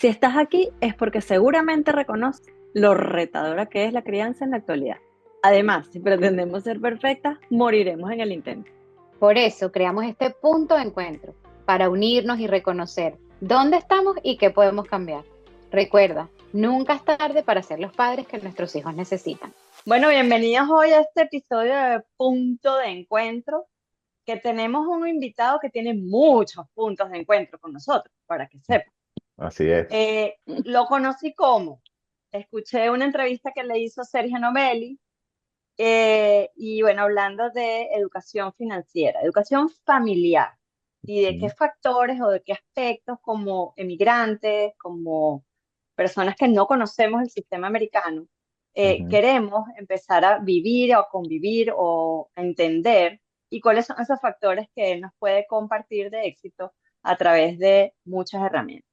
Si estás aquí es porque seguramente reconoces lo retadora que es la crianza en la actualidad. Además, si pretendemos ser perfectas, moriremos en el intento. Por eso creamos este punto de encuentro, para unirnos y reconocer dónde estamos y qué podemos cambiar. Recuerda, nunca es tarde para ser los padres que nuestros hijos necesitan. Bueno, bienvenidos hoy a este episodio de Punto de Encuentro, que tenemos un invitado que tiene muchos puntos de encuentro con nosotros, para que sepan. Así es. Lo conocí como, escuché una entrevista que le hizo Sergio Novelli. Y bueno, hablando de educación financiera, educación familiar, y de qué Ujú, factores o de qué aspectos como emigrantes, como personas que no conocemos el sistema americano, ujú. queremos empezar a vivir o a convivir o a entender, y cuáles son esos factores que él nos puede compartir de éxito a través de muchas herramientas.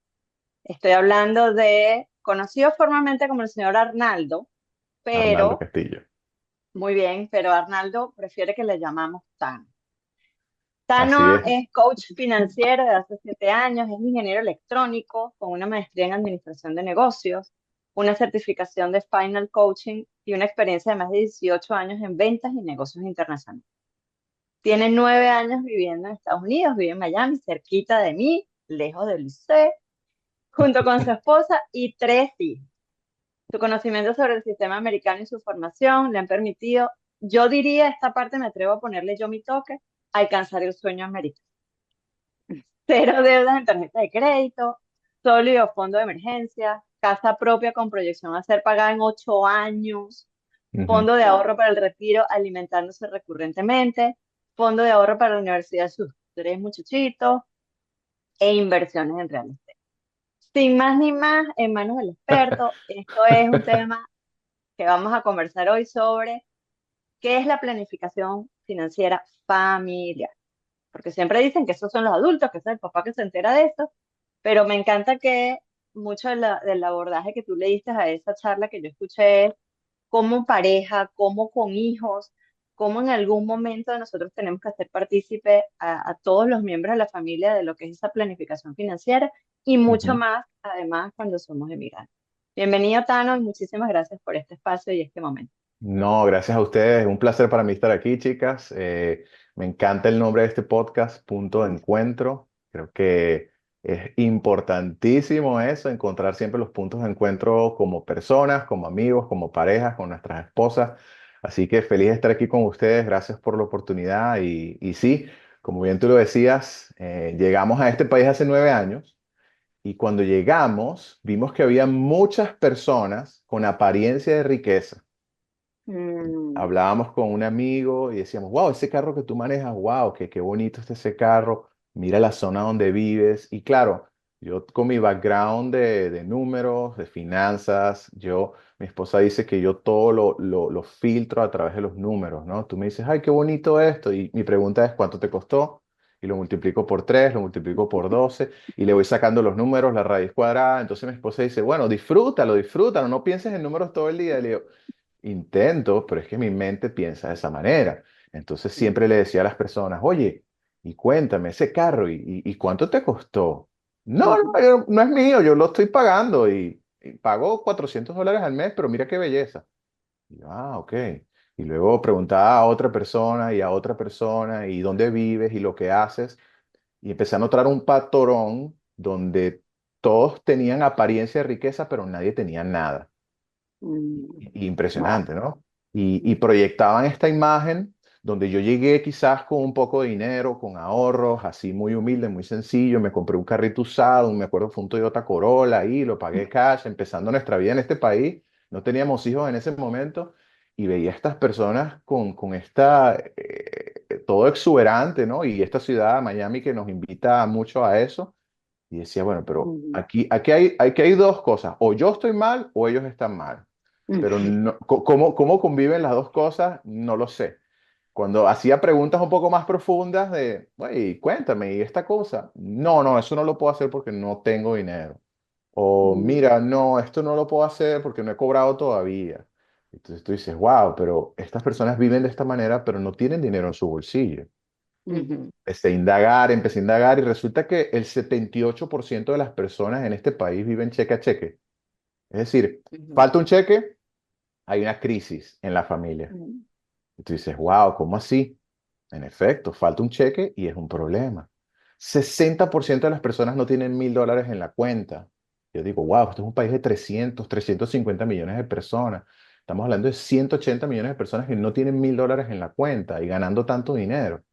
Estoy hablando de, conocido formalmente como el señor Arnaldo, Arnaldo pero Castillo. muy bien, pero Arnaldo prefiere que le llamamos Tano. Así Tano es. es coach financiero de hace 7 años, es ingeniero electrónico con una maestría en administración de negocios, una certificación de Final Coaching y una experiencia de más de 18 años en ventas y negocios internacionales. Tiene 9 años viviendo en Estados Unidos, vive en Miami, cerquita de mí, lejos del liceo, junto con su esposa y 3 hijos. Su conocimiento sobre el sistema americano y su formación le han permitido, yo diría, esta parte me atrevo a ponerle yo mi toque, alcanzar el sueño americano. Cero deudas en tarjeta de crédito, sólido fondo de emergencia, casa propia con proyección a ser pagada en 8 años, Ujú. fondo de ahorro para el retiro alimentándose recurrentemente, fondo de ahorro para la universidad de sus 3 muchachitos e inversiones en real estate. Sin más ni más, en manos del experto, esto es un tema que vamos a conversar hoy sobre qué es la planificación financiera familiar. Porque siempre dicen que esos son los adultos, que es el papá que se entera de esto, pero me encanta que mucho del abordaje que tú le diste a esa charla que yo escuché es cómo pareja, cómo con hijos, cómo en algún momento nosotros tenemos que hacer partícipe a todos los miembros de la familia de lo que es esa planificación financiera y mucho Ujú. más, además, cuando somos emigrantes. Bienvenido, Tano, y muchísimas gracias por este espacio y este momento. No, gracias a ustedes. Un placer para mí estar aquí, chicas. Me encanta el nombre de este podcast, Punto de Encuentro. Creo que es importantísimo eso, encontrar siempre los puntos de encuentro como personas, como amigos, como parejas, con nuestras esposas. Así que feliz de estar aquí con ustedes. Gracias por la oportunidad. Y sí, como bien tú lo decías, llegamos a este país hace 9 años. Y cuando llegamos, vimos que había muchas personas con apariencia de riqueza. Mm, Hablábamos con un amigo y decíamos, wow, ese carro que tú manejas, wow, qué bonito está ese carro, mira la zona donde vives. Y claro, yo con mi background de números, de finanzas, mi esposa dice que yo todo lo filtro a través de los números, ¿no? Tú me dices, ay, qué bonito esto. Y mi pregunta es, ¿cuánto te costó? Y lo multiplico por 3, lo multiplico por 12 y le voy sacando los números, la raíz cuadrada. Entonces mi esposa dice, bueno, disfrútalo, disfrútalo, no pienses en números todo el día. Y le digo, intento, pero es que mi mente piensa de esa manera. Entonces siempre le decía a las personas, oye, y cuéntame ese carro, ¿y cuánto te costó? No, mm, no, no es mío, yo lo estoy pagando y pago $400 al mes, pero mira qué belleza. Y yo, ok. Y luego preguntaba a otra persona y a otra persona, y dónde vives y lo que haces. Y empecé a notar un patrón donde todos tenían apariencia de riqueza, pero nadie tenía nada. wow. Impresionante, ¿no? Y proyectaban esta imagen donde yo llegué quizás con un poco de dinero, con ahorros, así muy humilde, muy sencillo. Me compré un carrito usado, me acuerdo fue un Toyota Corolla y lo pagué cash, empezando nuestra vida en este país. No teníamos hijos en ese momento y veía a estas personas con esta, todo exuberante, ¿no? Y esta ciudad, Miami, que nos invita mucho a eso. Y decía, bueno, pero aquí hay dos cosas, o yo estoy mal o ellos están mal, pero ¿cómo conviven las dos cosas? No lo sé. Cuando hacía preguntas un poco más profundas de, oye, cuéntame, ¿y esta cosa? No, no, eso no lo puedo hacer porque no tengo dinero. O mira, no, esto no lo puedo hacer porque no he cobrado todavía. Entonces tú dices, wow, pero estas personas viven de esta manera, pero no tienen dinero en su bolsillo. Mm. Empecé a indagar y resulta que el 78% de las personas en este país viven cheque a cheque. Es decir, Ujú, falta un cheque, hay una crisis en la familia. ujú, Y tú dices, wow, ¿cómo así? En efecto, falta un cheque y es un problema. 60% de las personas no tienen $1.000 en la cuenta. Yo digo, wow, esto es un país de 350 millones de personas. Estamos hablando de 180 millones de personas que no tienen $1.000 en la cuenta y ganando tanto dinero.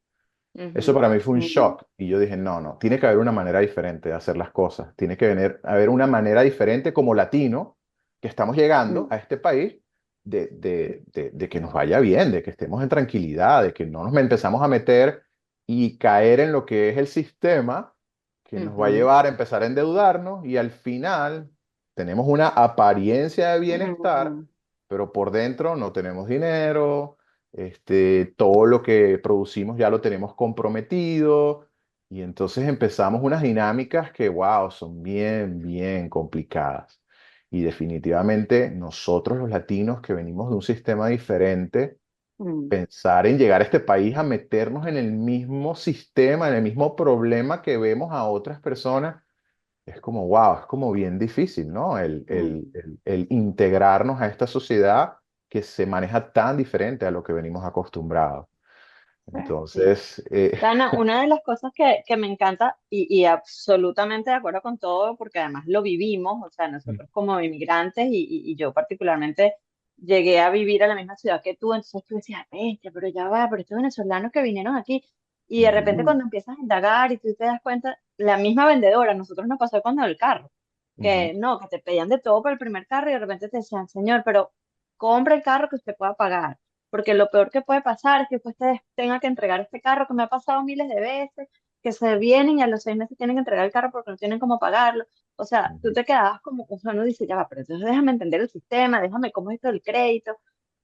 Eso ujú, para mí fue un Mm. shock y yo dije, no, no, tiene que haber una manera diferente de hacer las cosas. Tiene que haber una manera diferente como latino que estamos llegando Mm. a este país de que nos vaya bien, de que estemos en tranquilidad, de que no nos empezamos a meter y caer en lo que es el sistema que nos va a ujú, llevar a empezar a endeudarnos y al final tenemos una apariencia de bienestar, Ujú. pero por dentro no tenemos dinero, todo lo que producimos ya lo tenemos comprometido y entonces empezamos unas dinámicas que, wow, son bien, bien complicadas. Y definitivamente nosotros los latinos que venimos de un sistema diferente, Mm. pensar en llegar a este país a meternos en el mismo sistema, en el mismo problema que vemos a otras personas, es como, wow, es como bien difícil, ¿no? Mm. El integrarnos a esta sociedad que se maneja tan diferente a lo que venimos acostumbrados. sí. Entonces, Dana, una de las cosas que me encanta y absolutamente de acuerdo con todo, porque además lo vivimos, o sea, nosotros como inmigrantes y yo particularmente llegué a vivir a la misma ciudad que tú, entonces tú decías, bestia, pero ya va, pero estos venezolanos que vinieron aquí, y de ujú, repente Mm. cuando empiezas a indagar y tú te das cuenta, la misma vendedora, nosotros nos pasó cuando el carro, ujú, que no, que te pedían de todo por el primer carro y de repente te decían, señor, pero compre el carro que usted pueda pagar porque lo peor que puede pasar es que usted tenga que entregar este carro, que me ha pasado miles de veces, que se vienen y a los 6 meses tienen que entregar el carro porque no tienen cómo pagarlo. O sea, tú ujú, te quedabas como, o sea, uno dice, ya va, pero entonces déjame entender el sistema, déjame cómo es esto del crédito.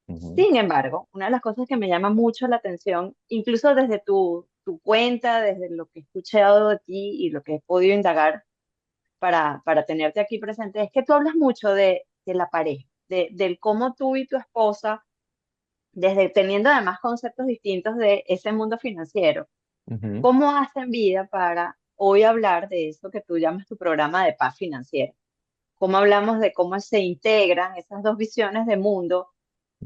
ujú, Sin embargo, una de las cosas que me llama mucho la atención, incluso desde tu cuenta, desde lo que he escuchado de ti y lo que he podido indagar para tenerte aquí presente, es que tú hablas mucho de la pareja, del cómo tú y tu esposa desde teniendo además conceptos distintos de ese mundo financiero, ujú. ¿cómo hacen vida para hoy hablar de eso que tú llamas tu programa de paz financiera? ¿Cómo hablamos de cómo se integran esas dos visiones de mundo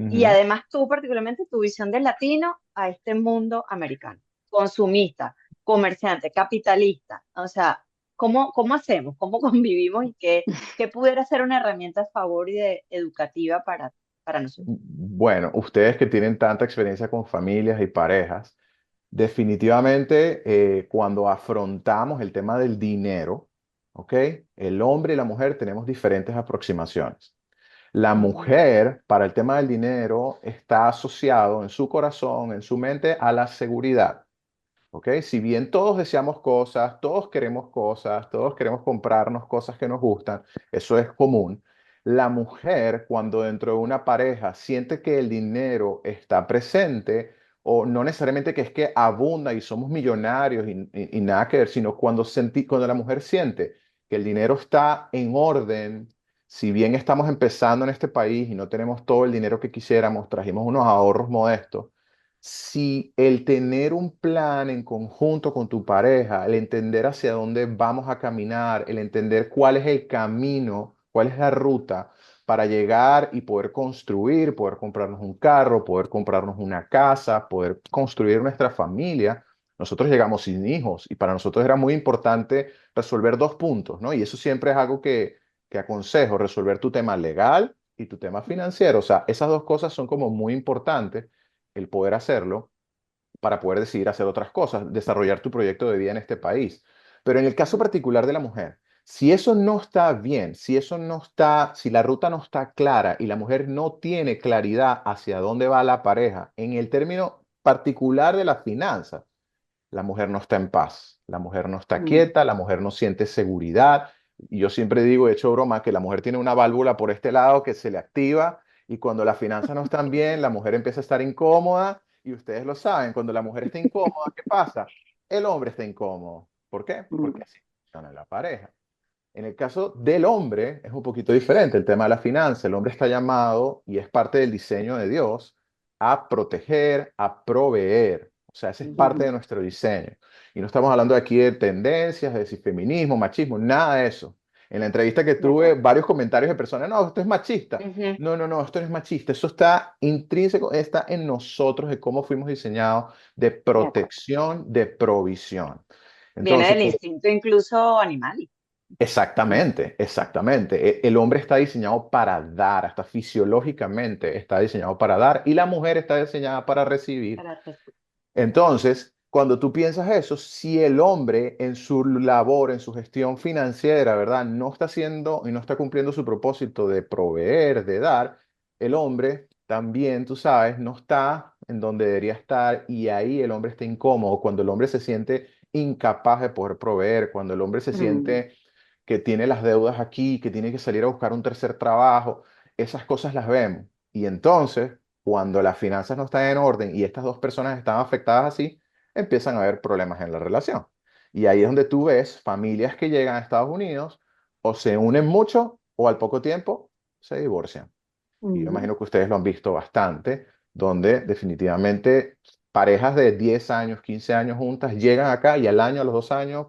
y Ujú. además tú particularmente tu visión del latino a este mundo americano, consumista, comerciante, capitalista? O sea, ¿cómo hacemos? ¿Cómo convivimos y qué pudiera ser una herramienta a favor y educativa para nosotros? Bueno, ustedes que tienen tanta experiencia con familias y parejas, definitivamente cuando afrontamos el tema del dinero, ¿ok? El hombre y la mujer tenemos diferentes aproximaciones. La Ujú, mujer, para el tema del dinero, está asociado en su corazón, en su mente, a la seguridad. ¿Ok? Si bien todos deseamos cosas, todos queremos comprarnos cosas que nos gustan, eso es común. La mujer, cuando dentro de una pareja siente que el dinero está presente, o no necesariamente que es que abunda y somos millonarios y nada que ver, sino cuando la mujer siente que el dinero está en orden, si bien estamos empezando en este país y no tenemos todo el dinero que quisiéramos, trajimos unos ahorros modestos, si el tener un plan en conjunto con tu pareja, el entender hacia dónde vamos a caminar, el entender cuál es el camino, cuál es la ruta para llegar y poder construir, poder comprarnos un carro, poder comprarnos una casa, poder construir nuestra familia. Nosotros llegamos sin hijos y para nosotros era muy importante resolver dos puntos, ¿no? Y eso siempre es algo que aconsejo, resolver tu tema legal y tu tema financiero. O sea, esas dos cosas son como muy importantes el poder hacerlo para poder decidir hacer otras cosas, desarrollar tu proyecto de vida en este país. Pero en el caso ujú, particular de la mujer, si eso no está bien, si la ruta no está clara y la mujer no tiene claridad hacia dónde va la pareja, en el término particular de las finanzas, la mujer no está en paz, la mujer no está Mm. quieta, la mujer no siente seguridad. Y yo siempre digo, he hecho broma, que la mujer tiene una válvula por este lado que se le activa y cuando las finanzas no están bien, la mujer empieza a estar incómoda y ustedes lo saben, cuando la mujer está incómoda, ¿qué pasa? El hombre está incómodo. ¿Por qué? Porque Mm. así funciona la pareja. En el caso del hombre es un poquito diferente el tema de la finanza. El hombre está llamado y es parte del diseño de Dios a proteger, a proveer. O O sea, esa es parte Ujú. de nuestro diseño. Y no estamos hablando aquí de tendencias, de si feminismo, machismo, nada de eso. En la entrevista que De tuve, acuerdo. varios comentarios de personas, no, esto es machista. Ujú. No, no, no, esto no es machista. Eso está intrínseco, está en nosotros, de cómo fuimos diseñados, de De acuerdo. protección, de provisión. Viene Entonces, del instinto incluso animal. ¿No? exactamente, exactamente. El hombre está diseñado para dar, hasta fisiológicamente está diseñado para dar, y la mujer está diseñada para recibir. Para recibir. Entonces, cuando tú piensas eso, si el hombre en su labor, en su gestión financiera, ¿verdad? No está haciendo y no está cumpliendo su propósito de proveer, de dar, el hombre también, tú sabes, no está en donde debería estar, y ahí el hombre está incómodo. Cuando el hombre se siente incapaz de poder proveer, cuando el hombre se Mm. siente que tiene las deudas aquí, que tiene que salir a buscar un tercer trabajo, esas cosas las vemos. Y entonces, cuando las finanzas no están en orden y estas dos personas están afectadas así, empiezan a haber problemas en la relación. Y ahí es donde tú ves familias que llegan a Estados Unidos o se unen mucho o al poco tiempo se divorcian. Y yo Ujú. imagino que ustedes lo han visto bastante, donde definitivamente parejas de 10 años, 15 años juntas llegan acá y al año, a los 2 años,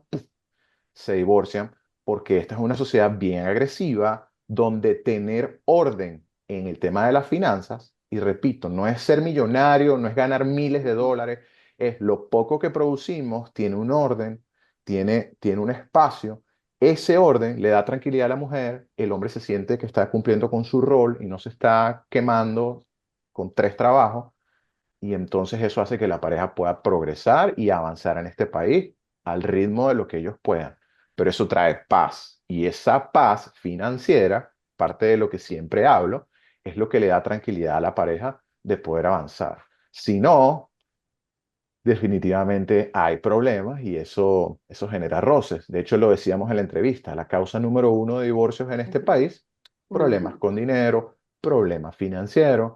se divorcian porque esta es una sociedad bien agresiva donde tener orden en el tema de las finanzas, y repito, no es ser millonario, no es ganar miles de Ujú. dólares, es lo poco que producimos, tiene un orden, tiene un espacio. Ese orden le da tranquilidad a la mujer, el hombre se siente que está cumpliendo con su rol y no se está quemando con tres trabajos, y entonces eso hace que la pareja pueda progresar y avanzar en este país al ritmo de lo que ellos puedan. Pero eso trae paz, y esa paz financiera, parte de lo que siempre hablo, es lo que le da tranquilidad a la pareja de poder avanzar. Si no, definitivamente hay problemas y eso genera roces. De hecho, lo decíamos en la entrevista, la causa número uno de divorcios en este país: problemas Ujú. con dinero, problemas financieros.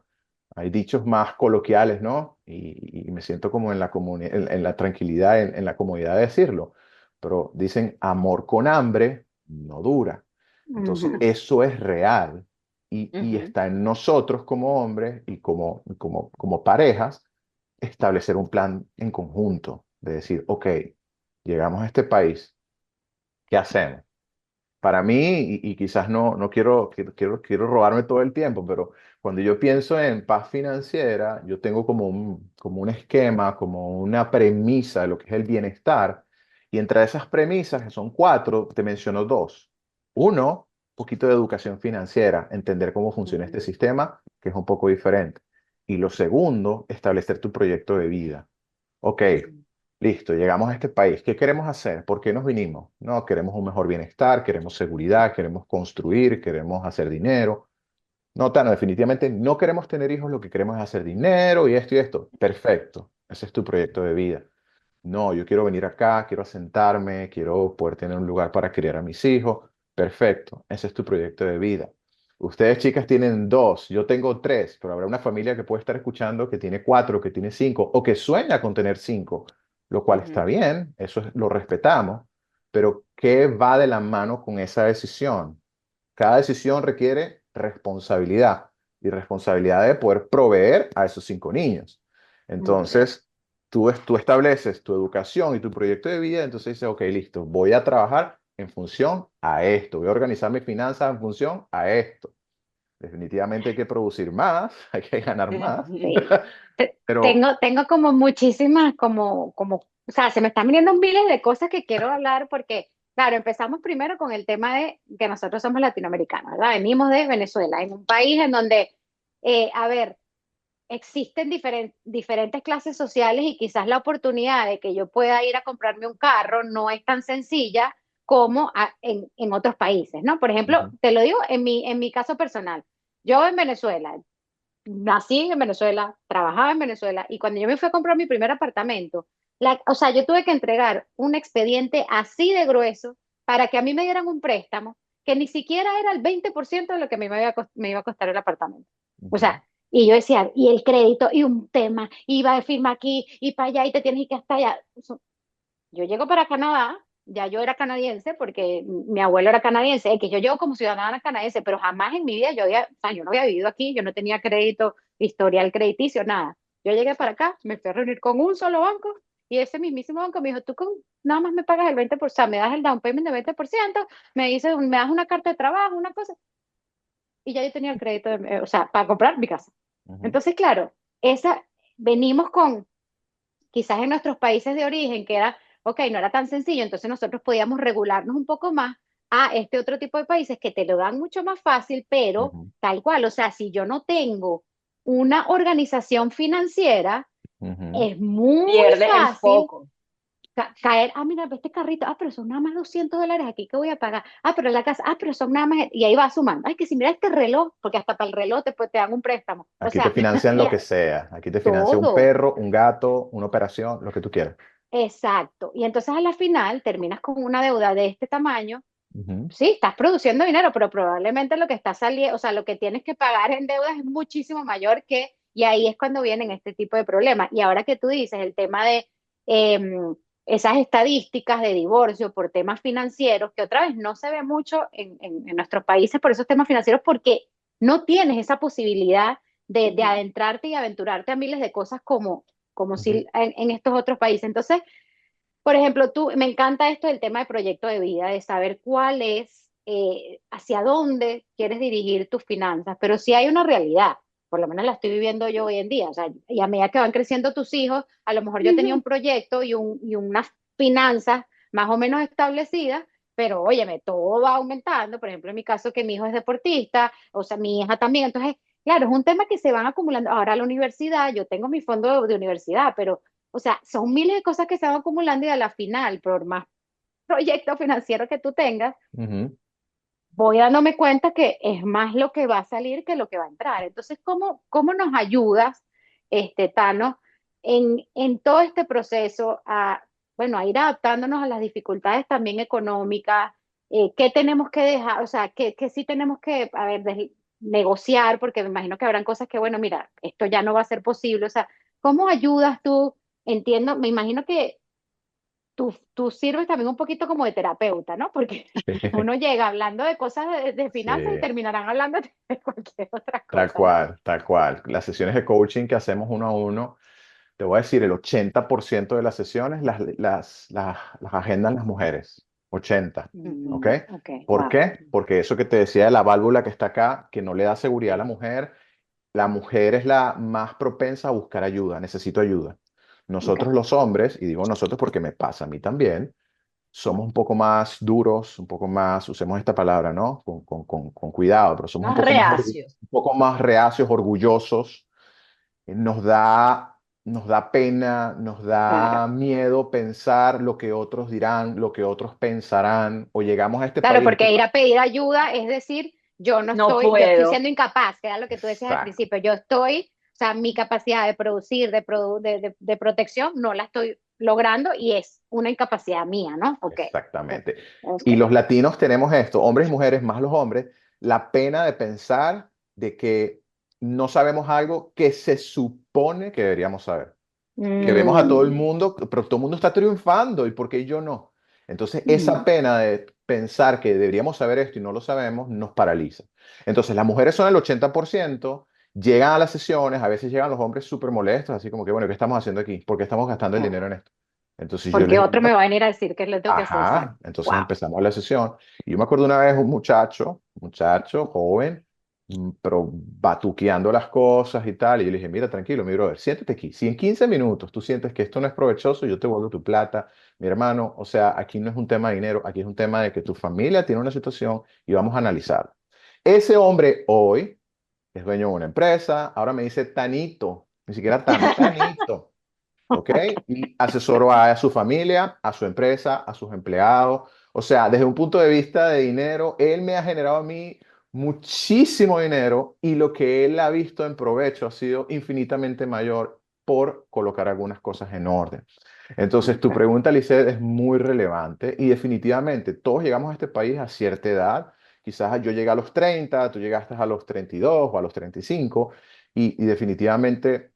Hay dichos más coloquiales, ¿no? Y me siento como en la tranquilidad, en la comodidad de decirlo, pero dicen amor con hambre no dura. Entonces, Ujú. eso es real, y Ujú. está en nosotros como hombres y como parejas establecer un plan en conjunto, de decir, ok, llegamos a este país, ¿qué hacemos? Para mí, y quizás no quiero robarme todo el tiempo, pero cuando yo pienso en paz financiera, yo tengo como un esquema, como una premisa de lo que es el bienestar. Y entre esas premisas, que son cuatro, te menciono dos. Uno, un poquito de educación financiera, entender cómo funciona este Ujú. sistema, que es un poco diferente. Y lo segundo, establecer tu proyecto de vida. Ok, Ujú. listo, llegamos a este país. ¿Qué queremos hacer? ¿Por qué nos vinimos? No, queremos un mejor bienestar, queremos seguridad, queremos construir, queremos hacer dinero. No, Tano, definitivamente no queremos tener hijos, lo que queremos es hacer dinero y esto y esto. Perfecto, ese es tu proyecto de vida. No, yo quiero venir acá, quiero asentarme, quiero poder tener un lugar para criar a mis hijos. Perfecto, ese es tu proyecto de vida. Ustedes, chicas, tienen dos, yo tengo tres, pero habrá una familia que puede estar escuchando que tiene cuatro, que tiene cinco, o que sueña con tener cinco, lo cual está Ujú. bien, lo respetamos, pero ¿qué va de la mano con esa decisión? Cada decisión requiere responsabilidad, y responsabilidad de poder proveer a esos cinco niños. Ok. Entonces, tú estableces tu educación y tu proyecto de vida, entonces dices, ok, listo, voy a trabajar en función a esto, voy a organizar mis finanzas en función a esto. Definitivamente hay que producir más, hay que ganar más, Sí. pero Tengo como muchísimas, o sea, se me están viniendo miles de cosas que quiero hablar porque, claro, empezamos primero con el tema de que nosotros somos latinoamericanos, ¿verdad? Venimos de Venezuela, en un país en donde, a ver, existen diferentes clases sociales y quizás la oportunidad de que yo pueda ir a comprarme un carro no es tan sencilla como en otros países, ¿no? Por ejemplo, ujú, te lo digo en mi caso personal. Yo en Venezuela, nací en Venezuela, trabajaba en Venezuela y cuando yo me fui a comprar mi primer apartamento, o sea, yo tuve que entregar un expediente así de grueso para que a mí me dieran un préstamo que ni siquiera era el 20% de lo que me iba a costar el apartamento. O ujú, sea, y yo decía, y el crédito, y un tema, y va de firma aquí, y para allá, y te tienes que ir hasta allá. Yo llego para Canadá, ya yo era canadiense porque mi abuelo era canadiense, que yo llego como ciudadana canadiense, pero jamás en mi vida o sea, yo no había vivido aquí, yo no tenía crédito, historial crediticio, nada. Yo llegué para acá, me fui a reunir con un solo banco y ese mismísimo banco me dijo, nada más me pagas el 20%, me das el down payment de 20%, me dice, me das una carta de trabajo, una cosa, y ya yo tenía el crédito, o sea, para comprar mi casa. Ujú, Entonces, claro, esa, venimos con, quizás en nuestros países de origen, que era, ok, no era tan sencillo, entonces nosotros podíamos regularnos un poco más a este otro tipo de países que te lo dan mucho más fácil, pero ujú, tal cual, o sea, si yo no tengo una organización financiera, ujú. es muy Pierdes el fácil foco. caer, mira, ve este carrito, pero son nada más $200 aquí que voy a pagar, pero la casa, pero son nada más, y ahí va sumando, ay, que si mira este reloj, porque hasta para el reloj te dan un préstamo, o Aquí te sea, financian lo que mira, sea. Aquí te financia un todo, perro, un gato, una operación, lo que tú quieras. exacto, y entonces a la final terminas con una deuda de este tamaño, Ujú, sí, estás produciendo dinero, pero probablemente lo que está saliendo, o sea, lo que tienes que pagar en deudas es muchísimo mayor que, y ahí es cuando vienen este tipo de problemas. Y ahora que tú dices el tema de esas estadísticas de divorcio por temas financieros, que otra vez no se ve mucho en nuestros países por esos temas financieros, porque no tienes esa posibilidad de Ujú. adentrarte y aventurarte a miles de cosas como ujú, si en estos otros países. Entonces, por ejemplo, me encanta esto del tema de proyecto de vida, de saber cuál es, hacia dónde quieres dirigir tus finanzas, pero sí hay una realidad, por lo menos la estoy viviendo yo hoy en día, o sea, y a medida que van creciendo tus hijos, a lo mejor yo tenía un proyecto y unas finanzas más o menos establecidas, pero óyeme, todo va aumentando, por ejemplo, en mi caso que mi hijo es deportista, o sea, mi hija también, entonces, claro, es un tema que se van acumulando. Ahora la universidad, yo tengo mi fondo de universidad, pero o sea, son miles de cosas que se van acumulando y a la final, por más proyecto financiero que tú tengas, ujú. voy dándome cuenta que es más lo que va a salir que lo que va a entrar. Entonces, ¿cómo nos ayudas, Tano, en todo este proceso a, bueno, a ir adaptándonos a las dificultades también económicas? ¿Qué tenemos que dejar? O sea, ¿qué sí tenemos que, a ver, negociar? Porque me imagino que habrán cosas que, bueno, mira, esto ya no va a ser posible. O sea, ¿cómo ayudas tú? Entiendo, me imagino que tú sirves también un poquito como de terapeuta, ¿no? Porque uno llega hablando de cosas de Sí, finanzas y terminarán hablando de cualquier otra tal cosa, ¿no? cual, tal cual. Las sesiones de coaching que hacemos uno a uno, te voy a decir, el 80% de las sesiones las agendan las mujeres. 80, ¿ok? Ok, ¿Por wow. qué? Porque eso que te decía de la válvula que está acá, que no le da seguridad a la mujer es la más propensa a buscar ayuda, necesito ayuda. Ok. Nosotros los hombres, y digo nosotros porque me pasa a mí también, somos un poco más duros, un poco más, usemos esta palabra, ¿no? Con cuidado, pero somos Más reacios. un poco más reacios, orgullosos. Nos nos da pena, nos Claro. da miedo pensar lo que otros dirán, lo que otros pensarán, o llegamos a este Claro, país. Este porque ir a pedir ayuda es decir, No yo estoy puedo. siendo incapaz, que era lo que tú decías al Exacto, principio, o sea, mi capacidad de producir, de protección, no la estoy logrando y es una incapacidad mía, ¿no? Ok. exactamente. Ok. Y los latinos tenemos esto, hombres y mujeres, más los hombres, la pena de pensar de que no sabemos algo que se supone que deberíamos saber. Que vemos a todo el Mm, mundo, pero todo el mundo está triunfando, ¿y por qué yo no? Entonces, esa mm. pena de pensar que deberíamos saber esto y no lo sabemos nos paraliza. Entonces, las mujeres son el 80%, llegan a las sesiones, a veces llegan los hombres súper molestos, así como que, bueno, ¿qué estamos haciendo aquí? ¿Por qué estamos gastando el dinero en esto? Entonces yo les Porque digo, otro "No". me va a venir a decir que lo tengo que hacer exacto. Ajá, entonces Wow. empezamos la sesión. Y yo me acuerdo una vez un muchacho joven, pero batuqueando las cosas y tal. Y yo le dije, mira, tranquilo, mi brother, siéntate aquí. Si en 15 minutos tú sientes que esto no es provechoso, yo te vuelvo tu plata, mi hermano. O sea, aquí no es un tema de dinero, aquí es un tema de que tu familia tiene una situación y vamos a analizarla. Ese hombre hoy es dueño de una empresa, ahora me dice Tanito, ni siquiera Tanito. ¿Ok? Y asesoró a su familia, a su empresa, a sus empleados. O sea, desde un punto de vista de dinero, él me ha generado a mí muchísimo dinero y lo que él ha visto en provecho ha sido infinitamente mayor por colocar algunas cosas en orden. Entonces, tu Ok. pregunta, Lisset, es muy relevante y definitivamente todos llegamos a este país a cierta edad. Quizás yo llegué a los 30, tú llegaste a los 32 o a los 35 y definitivamente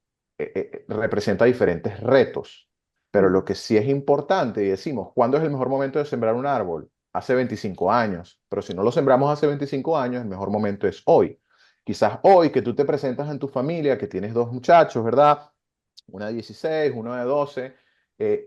representa diferentes retos. Pero lo Mm. que sí es importante, y decimos, ¿cuándo es el mejor momento de sembrar un árbol? Hace 25 años. Pero si no lo sembramos hace 25 años, el mejor momento es hoy. Quizás hoy que tú te presentas en tu familia, que tienes dos muchachos, ¿verdad? una de 16, uno de 12.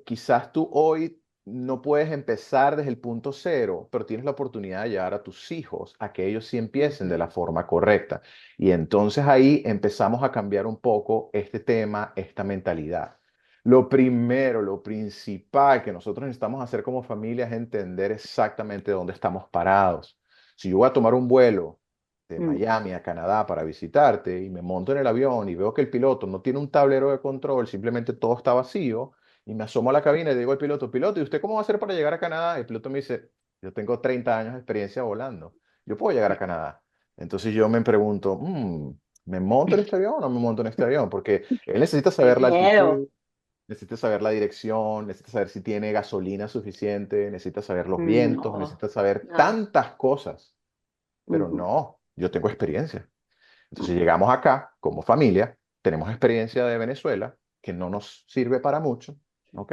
Quizás tú hoy no puedes empezar desde el punto cero, pero tienes la oportunidad de llevar a tus hijos a que ellos sí empiecen de Ujú. la forma correcta. Y entonces ahí empezamos a cambiar un poco este tema, esta mentalidad. Lo primero, lo principal que nosotros necesitamos hacer como familia es entender exactamente dónde estamos parados. Si yo voy a tomar un vuelo de Mm. Miami a Canadá para visitarte y me monto en el avión y veo que el piloto no tiene un tablero de control, simplemente todo está vacío, y me asomo a la cabina y le digo al piloto, piloto, ¿y usted cómo va a hacer para llegar a Canadá? El piloto me dice, yo tengo 30 años de experiencia volando, yo puedo llegar a Canadá. Entonces yo me pregunto, ¿me monto en este avión o no me monto en este avión? Porque él necesita Qué saber la miedo. altitud, necesita saber la dirección, necesita saber si tiene gasolina suficiente, necesita saber los vientos, No, necesita saber no. tantas cosas, pero Ujú. no, yo tengo experiencia. Entonces llegamos acá como familia, tenemos experiencia de Venezuela, que no nos sirve para mucho, ¿ok?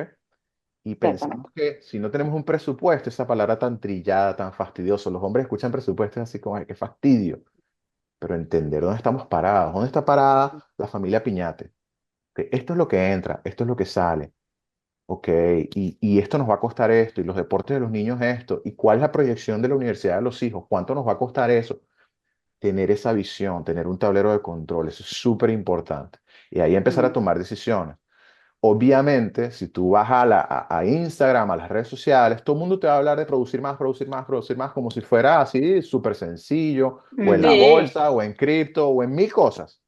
Y Ciertamente. pensamos que si no tenemos un presupuesto, esa palabra tan trillada, tan fastidiosa, los hombres escuchan presupuestos así como, ay, qué fastidio, pero entender dónde estamos parados, dónde está parada la familia Piñate, que esto es lo que entra, esto es lo que sale, ok, y esto nos va a costar esto, y los deportes de los niños esto, y cuál es la proyección de la universidad de los hijos, cuánto nos va a costar eso, tener esa visión, tener un tablero de control, eso es súper importante. Y ahí empezar a Mm. tomar decisiones. Obviamente, si tú vas a Instagram, a las redes sociales, todo el mundo te va a hablar de producir más, producir más, producir más, como si fuera así, súper sencillo, o en la Ujú. Sí. bolsa, o en cripto, o en mil cosas.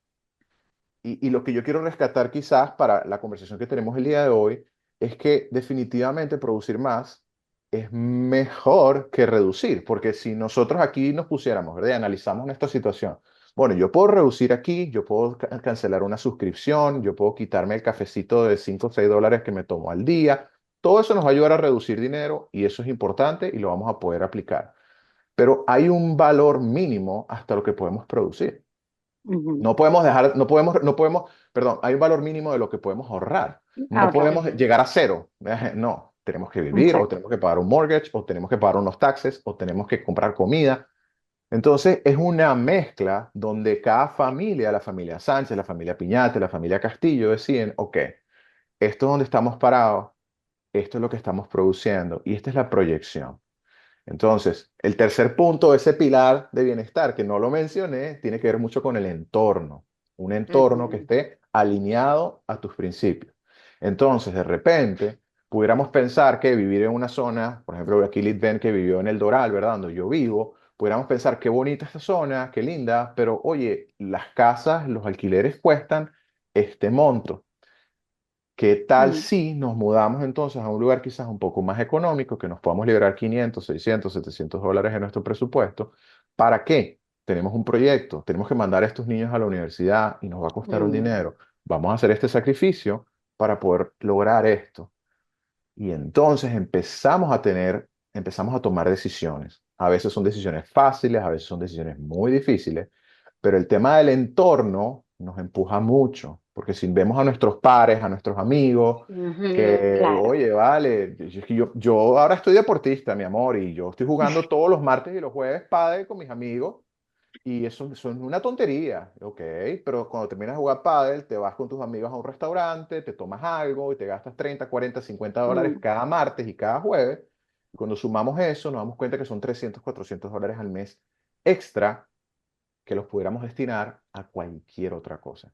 Y lo que yo quiero rescatar quizás para la conversación que tenemos el día de hoy es que definitivamente producir más es mejor que reducir, porque si nosotros aquí nos pusiéramos, ¿verdad? Y analizamos nuestra situación. Bueno, yo puedo reducir aquí, yo puedo cancelar una suscripción, yo puedo quitarme el cafecito de 5 o 6 dólares que me tomo al día. Todo eso nos va a ayudar a reducir dinero y eso es importante y lo vamos a poder aplicar. Pero hay un valor mínimo hasta lo que podemos producir. Ujú. No podemos dejar, no podemos, perdón, hay un valor mínimo de lo que podemos ahorrar. No Ahorrar. podemos Ujú. llegar a cero. No, tenemos que vivir o Exacto. tenemos que pagar un mortgage o tenemos que pagar unos taxes o tenemos que comprar comida. Entonces es una mezcla donde cada familia, la familia Sánchez, la familia Piñate, la familia Castillo deciden, ok, esto es donde estamos parados, esto es lo que estamos produciendo y esta es la proyección. Entonces, el tercer punto, ese pilar de bienestar que no lo mencioné, tiene que ver mucho con el entorno. Un entorno que Ujú. esté alineado a tus principios. Entonces, de repente, pudiéramos pensar que vivir en una zona, por ejemplo, aquí Litven que vivió en el Doral, ¿verdad? Donde yo vivo, pudiéramos pensar qué bonita esta zona, qué linda, pero oye, las casas, los alquileres cuestan este monto. ¿Qué tal Mm. si nos mudamos entonces a un lugar quizás un poco más económico, que nos podamos liberar 500, 600, 700 dólares en nuestro presupuesto? ¿Para qué? Tenemos un proyecto, tenemos que mandar a estos niños a la universidad y nos va a costar un Mm. dinero. Vamos a hacer este sacrificio para poder lograr esto. Y entonces empezamos a tomar decisiones. A veces son decisiones fáciles, a veces son decisiones muy difíciles, pero el tema del entorno nos empuja mucho, porque si vemos a nuestros pares, a nuestros amigos, Ujú. que, Claro. oye, vale, es que yo ahora estoy deportista, mi amor, y yo estoy jugando todos los martes y los jueves pádel con mis amigos, y eso son una tontería, ok, pero cuando terminas de jugar pádel, te vas con tus amigos a un restaurante, te tomas algo y te gastas 30, 40, 50 dólares Mm. cada martes y cada jueves. Y cuando sumamos eso, nos damos cuenta que son 300, 400 dólares al mes extra que los pudiéramos destinar a cualquier otra cosa.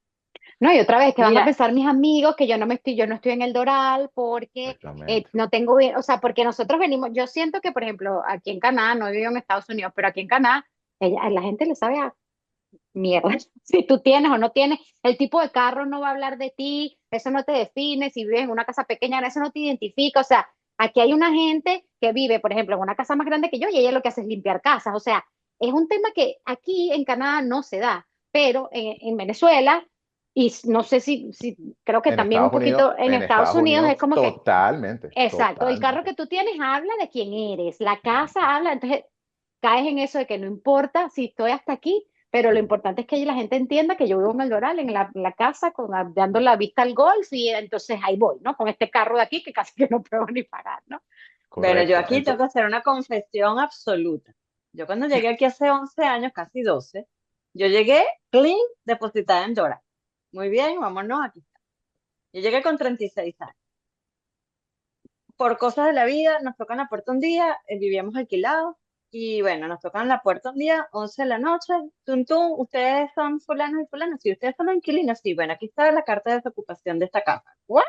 No, y otra vez, que van a Mira, pensar mis amigos que yo no estoy en el Doral porque Exactamente. no tengo, o sea, porque nosotros venimos, yo siento que, por ejemplo, aquí en Canadá, no vivo en Estados Unidos, pero aquí en Canadá, a la gente le sabe a mierda. Si tú tienes o no tienes, el tipo de carro no va a hablar de ti, eso no te define, si vives en una casa pequeña, eso no te identifica, o sea, aquí hay una gente que vive, por ejemplo, en una casa más grande que yo y ella lo que hace es limpiar casas, o sea, es un tema que aquí en Canadá no se da, pero en Venezuela, y no sé si, creo que también un poquito en En Estados Estados Unidos es Unidos, como que, totalmente, exacto, el carro totalmente. que tú tienes habla de quién eres, la Ujú, casa habla, entonces caes en eso de que no importa si estoy hasta aquí, pero lo ujú. importante es que la gente entienda que yo vivo en el Doral, en la casa, dando la vista al golf, y entonces ahí voy, ¿no? Con este carro de aquí que casi que no puedo ni pagar, ¿no? bueno, yo Correcto. aquí tengo que hacer una confesión absoluta. Yo cuando llegué aquí hace 11 años, casi 12, yo llegué clean, depositada en Dora. Muy bien, vámonos aquí. Yo llegué con 36 años. Por cosas de la vida, nos tocan la puerta un día, vivíamos alquilados, y bueno, nos tocan la puerta un día, 11 de la noche, tum, ustedes son fulanos y fulanos, sí, ustedes son los inquilinos, sí, bueno, aquí está la carta de desocupación de esta casa. ¿What?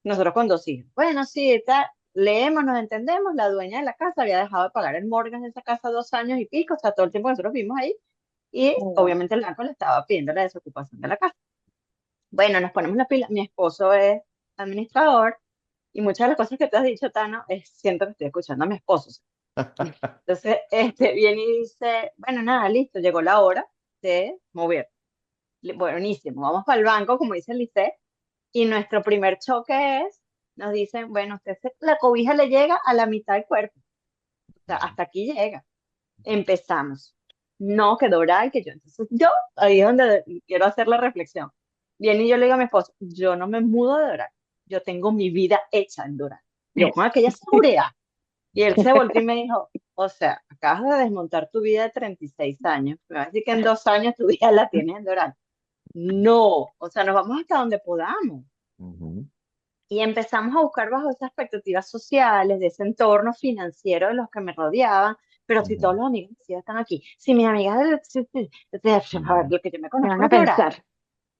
Nosotros con dos hijos. Bueno, sí, está, leemos, nos entendemos, la dueña de la casa había dejado de pagar el mortgage de esa casa 2 años y pico, o sea, todo el tiempo que nosotros vivimos ahí, y Oh, wow. obviamente el banco le estaba pidiendo la desocupación de la casa. Bueno, nos ponemos la pila, mi esposo es administrador, y muchas de las cosas que te has dicho, Tano, siento que estoy escuchando a mi esposo. Entonces, viene y dice, bueno, nada, listo, llegó la hora de mover. Buenísimo, vamos para el banco, como dice el Liceo, y nuestro primer choque es, nos dicen, bueno, la cobija le llega a la mitad del cuerpo, o sea, hasta aquí llega. Empezamos. No, que Doral, que yo. Entonces, ahí es donde quiero hacer la reflexión. Viene y yo le digo a mi esposo, yo no me mudo de Doral, yo tengo mi vida hecha en Doral. Yo con aquella seguridad. Y él se volvió y me dijo, o sea, acabas de desmontar tu vida de 36 años, me vas a decir que en 2 años tu vida la tienes en Doral. No, o sea, nos vamos hasta donde podamos. Ujú, Y empezamos a buscar bajo esas expectativas sociales, de ese entorno financiero de los que me rodeaban, pero si todos ujú, los amigos sí están aquí, si mis amigas, a ver, ujú, lo que yo me ¿Qué conozco van a es de orar, pensar?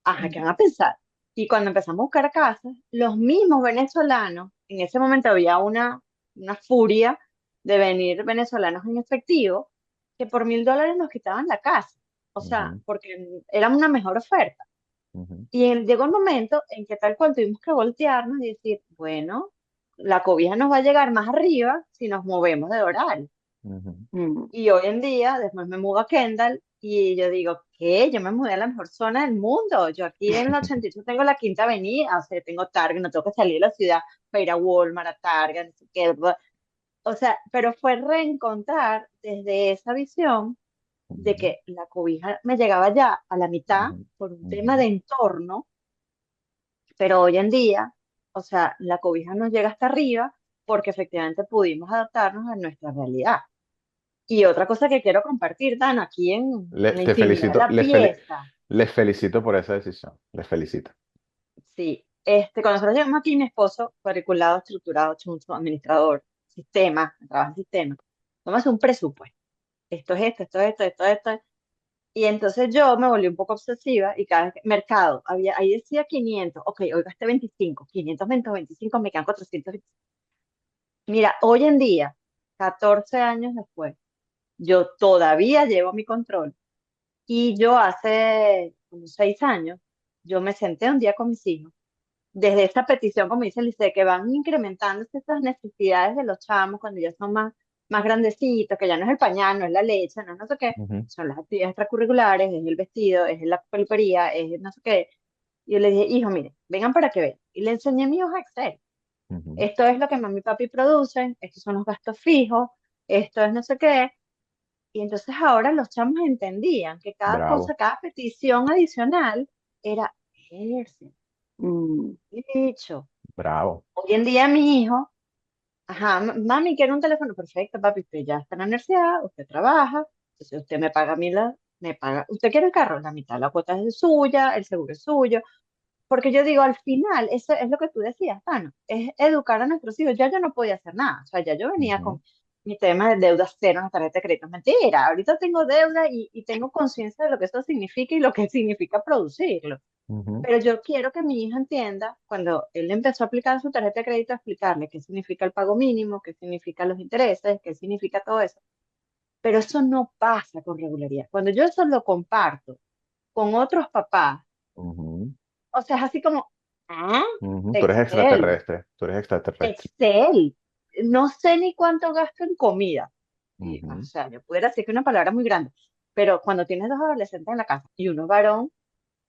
ajá, ¿qué van a pensar? Y cuando empezamos a buscar casas, los mismos venezolanos, en ese momento había una furia de venir venezolanos en efectivo, que por $1.000 nos quitaban la casa, o sea, ujú, porque era una mejor oferta. ujú, Y llegó el momento en que tal cual tuvimos que voltearnos y decir, bueno, la cobija nos va a llegar más arriba si nos movemos de Doral. ujú, Mm. Y hoy en día, después me mudo a Kendall y yo digo, ¿qué? Yo me mudé a la mejor zona del mundo. Yo aquí en el 88 tengo la Quinta Avenida, o sea, tengo Target, no tengo que salir de la ciudad para ir a Walmart, a Target, no sé qué. O sea, pero fue reencontrar desde esa visión de ujú, que la cobija me llegaba ya a la mitad ujú, por un ujú, tema de entorno, pero hoy en día, o sea, la cobija nos llega hasta arriba porque efectivamente pudimos adaptarnos a nuestra realidad. Y otra cosa que quiero compartir, Dan, aquí en la Te intimidad de felicito, la pieza, les felicito por esa decisión. Les felicito. sí, cuando nosotros llegamos aquí, mi esposo, cuadriculado, estructurado, chuncho, administrador, sistema, trabaja en sistema, vamos a hacer un presupuesto. Esto. Y entonces yo me volví un poco obsesiva y cada vez mercado, ahí decía 500, ok, hoy gasté 25, 500 menos 25, me quedan 425. Mira, hoy en día, 14 años después, yo todavía llevo mi control y yo hace como 6 años, yo me senté un día con mis hijos, desde esta petición, como dice Lice, que van incrementándose estas necesidades de los chamos cuando ya son más grandecitos, que ya no es el pañal, no es la leche, no es no sé qué, Ujú, son las actividades extracurriculares, es el vestido, es la peluquería, es el no sé qué. Y yo le dije, hijo, mire, vengan para que vean. Y le enseñé a mi hijo Excel. ujú, Esto es lo que mami y papi producen, estos son los gastos fijos, esto es no sé qué. Y entonces ahora los chamos entendían que cada cosa, bravo, cada petición adicional era ejercicio. Mm. Dicho, bravo. hoy en día mi hijo, ajá, mami quiere un teléfono perfecto, papi, usted ya está en la universidad, usted trabaja, entonces usted me paga a mí me paga, usted quiere el carro, la mitad de la cuota es suya, el seguro es suyo, porque yo digo, al final, eso es lo que tú decías, Tano, es educar a nuestros hijos. Ya yo no podía hacer nada. O sea, ya yo venía Ujú, con mi tema de deuda cero en la tarjeta de crédito. Mentira, ahorita tengo deuda y tengo conciencia de lo que eso significa y lo que significa producirlo. ujú, Pero yo quiero que mi hijo entienda, cuando él empezó a aplicar su tarjeta de crédito, explicarle qué significa el pago mínimo, qué significa los intereses, qué significa todo eso. Pero eso no pasa con regularidad. Cuando yo eso lo comparto con otros papás, ujú, o sea, es así como, ah, ujú. Tú eres Excel, extraterrestre, tú eres extraterrestre. Excel. No sé ni cuánto gasto en comida. Y, o Ujú, sea, yo pudiera decir que una palabra muy grande, pero cuando tienes dos adolescentes en la casa y uno varón,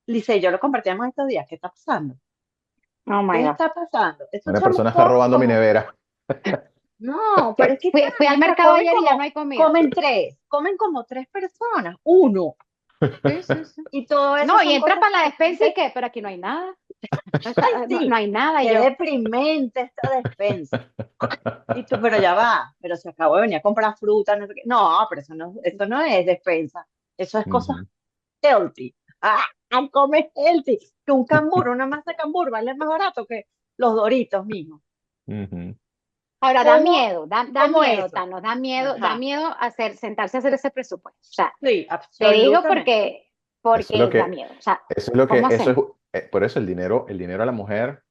Lice y yo lo compartíamos estos días, ¿qué está pasando? Oh my ¿Qué God. está pasando? Estos una chamos persona está comen robando mi como, nevera. no, pero es que, Fui claro, al o sea, mercado ayer y ya no hay comida. comen como tres personas, uno, Sí, sí, sí. y todo eso No, y son entra cosas para la que la despensa y gente, qué, pero aquí no hay nada. ay, No, no sí, hay nada. Y qué yo, deprimente esta despensa. Y tú, pero ya va, pero se acabó de venir a comprar fruta, no sé qué. No, pero eso no es despensa. Eso es cosas Ujú, healthy. Ah, come healthy, que un cambur, una masa de cambur vale más barato que los Doritos mismos. Ujú. Ahora da ¿Cómo, miedo, da cómo miedo, eso? Thanos, da Ajá, miedo sentarse a hacer ese presupuesto. O sea, sí, te digo absolutamente. Eso es lo porque da que, miedo. O sea, eso es lo ¿cómo que, eso es, hacemos? por eso el dinero a la mujer